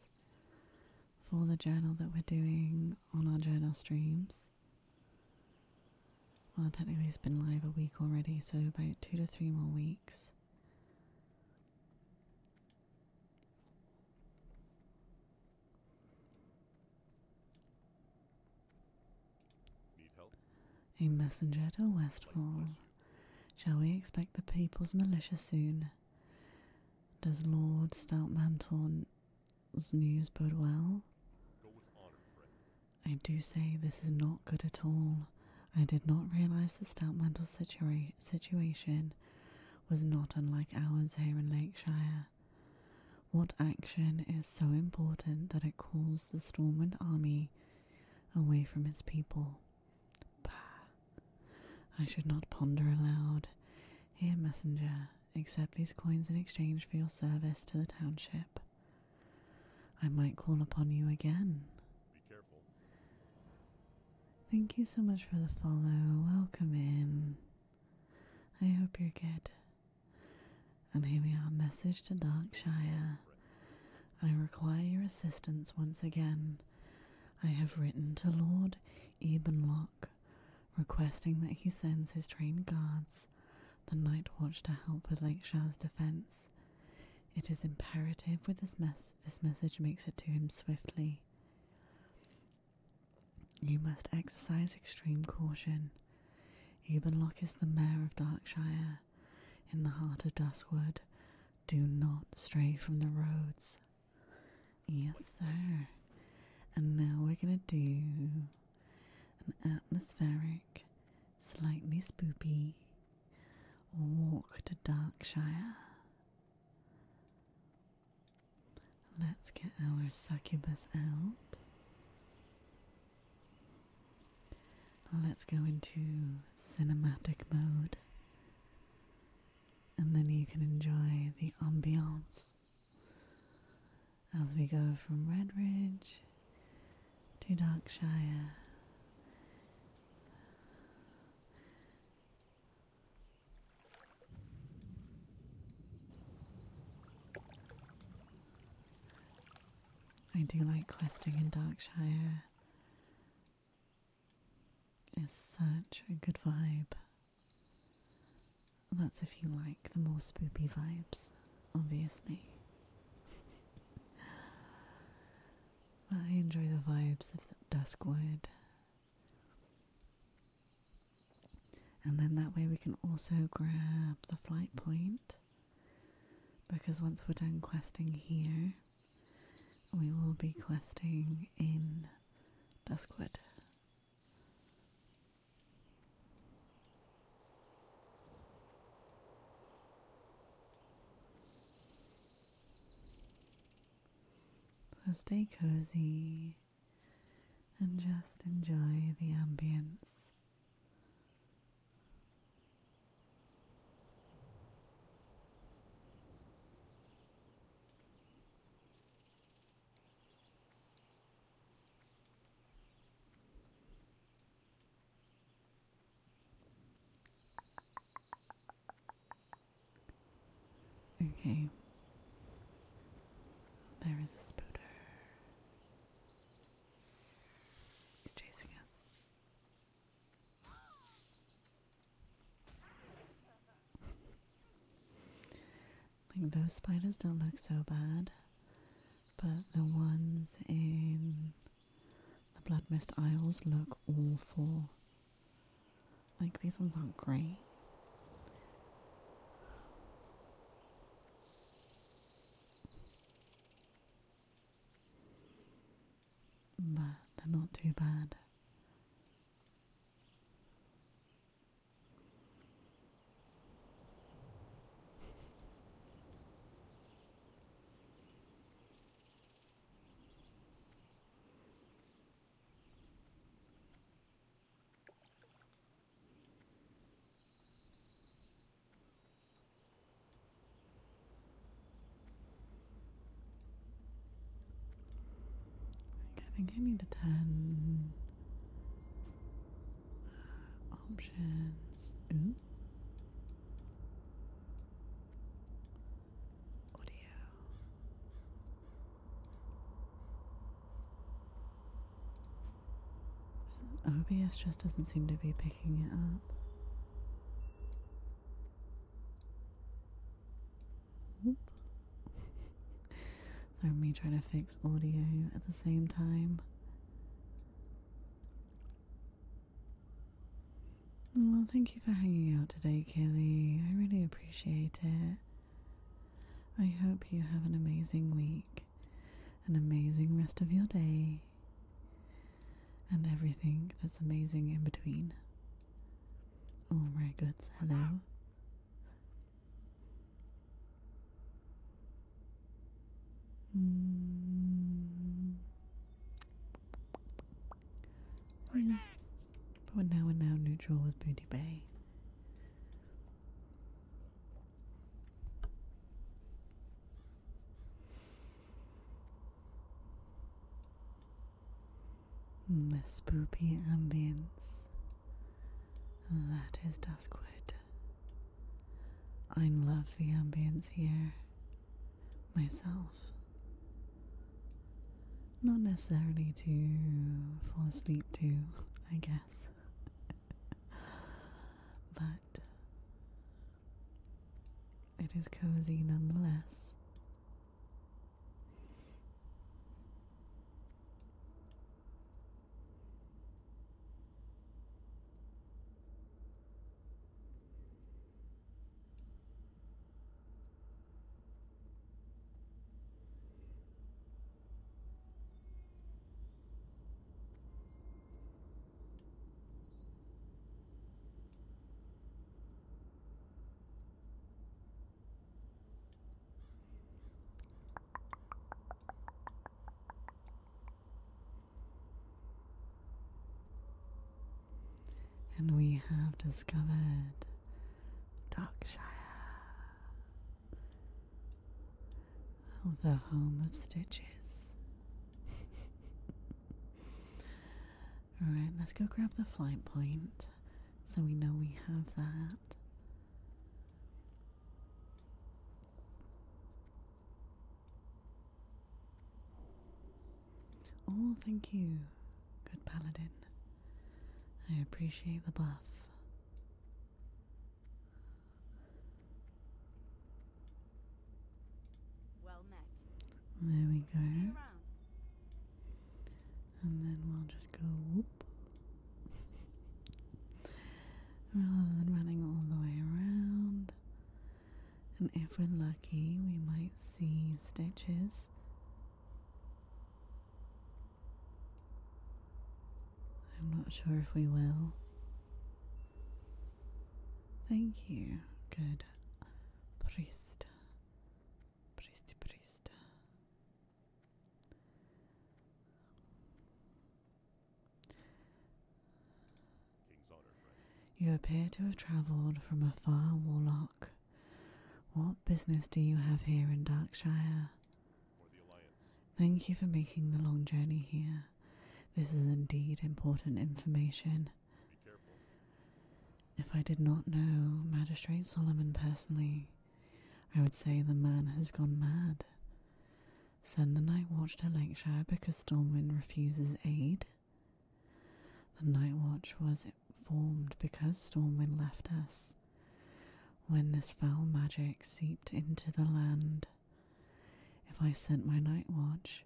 for the journal that we're doing on our journal streams. Well, technically it's been live a week already, so about 2 to 3 more weeks. Need help? A messenger to Westfall. Shall we expect the people's militia soon? Does Lord Stoutmantle's news bode well? Go with honor, friend. I do say this is not good at all. I did not realize the Stoutmantle situation was not unlike ours here in Lakeshire. What action is so important that it calls the Stormwind army away from its people? Bah! I should not ponder aloud. Here, messenger, accept these coins in exchange for your service to the township. I might call upon you again. Be careful. Thank you so much for the follow. Welcome in. I hope you're good. And here we are, message to Darkshire. I require your assistance once again. I have written to Lord Ebenlock, requesting that he sends his trained guards, the Night Watch, to help with Lakeshire's defense. It is imperative with this message makes it to him swiftly. You must exercise extreme caution. Ebenlock is the mayor of Darkshire, in the heart of Duskwood. Do not stray from the roads. Yes, sir. And now we're going to do an atmospheric, slightly spoopy walk to Darkshire. Let's get our succubus out. Let's go into cinematic mode. And then you can enjoy the ambiance as we go from Redridge to Darkshire. I do like questing in Darkshire. It's such a good vibe. That's if you like the more spoopy vibes, obviously. But I enjoy the vibes of Duskwood. And then that way we can also grab the flight point, because once we're done questing here, we will be questing in Duskwood. So stay cozy and just enjoy the ambience. Okay. There is a spooter. He's chasing us. Like, those spiders don't look so bad, but the ones in the Blood Mist Isles look awful. Like, these ones aren't great. But they're not too bad. I think I need to turn options. Ooh. Audio. OBS just doesn't seem to be picking it up. Oop. So me trying to fix audio at the same time. Well, thank you for hanging out today, Kelly. I really appreciate it. I hope you have an amazing week, an amazing rest of your day, and everything that's amazing in between. All right, goods. Hello. But we're now neutral with Booty Bay. The spoopy ambience. That is Duskwood. I love the ambience here myself. Not necessarily to fall asleep to, I guess. But it is cozy nonetheless. And we have discovered Darkshire, the home of Stitches. Alright, let's go grab the flight point so we know we have that. Oh, thank you, good paladin. I appreciate the buff. Well met. There we See go. you around. And then we'll just go whoop. Rather than running all the way around. And if we're lucky, we might see Stitches. I'm not sure if we will. Thank you, good priest. Priest. King's honor, friend. You appear to have travelled from afar, Warlock. What business do you have here in Darkshire? For the Alliance. Thank you for making the long journey here. This is indeed important information. Be careful. If I did not know Magistrate Solomon personally, I would say the man has gone mad. Send the Night Watch to Lakeshire because Stormwind refuses aid. The Night Watch was formed because Stormwind left us. When this foul magic seeped into the land, if I sent my Night Watch,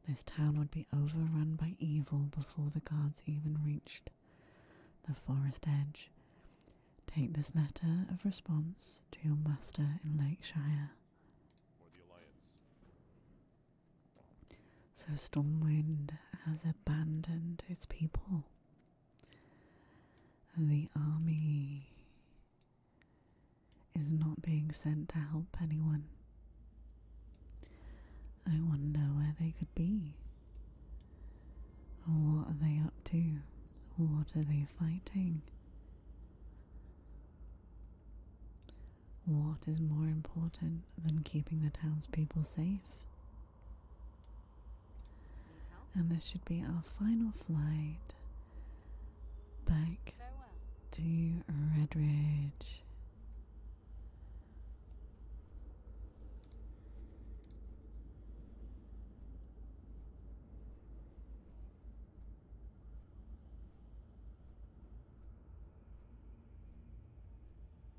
this town would be overrun by evil before the guards even reached the forest edge. Take this letter of response to your master in Lakeshire. For the Alliance. So Stormwind has abandoned its people. The army is not being sent to help anyone. I wonder where they could be. What are they up to? What are they fighting? What is more important than keeping the townspeople safe? Need help? And this should be our final flight back Farewell. to Redridge.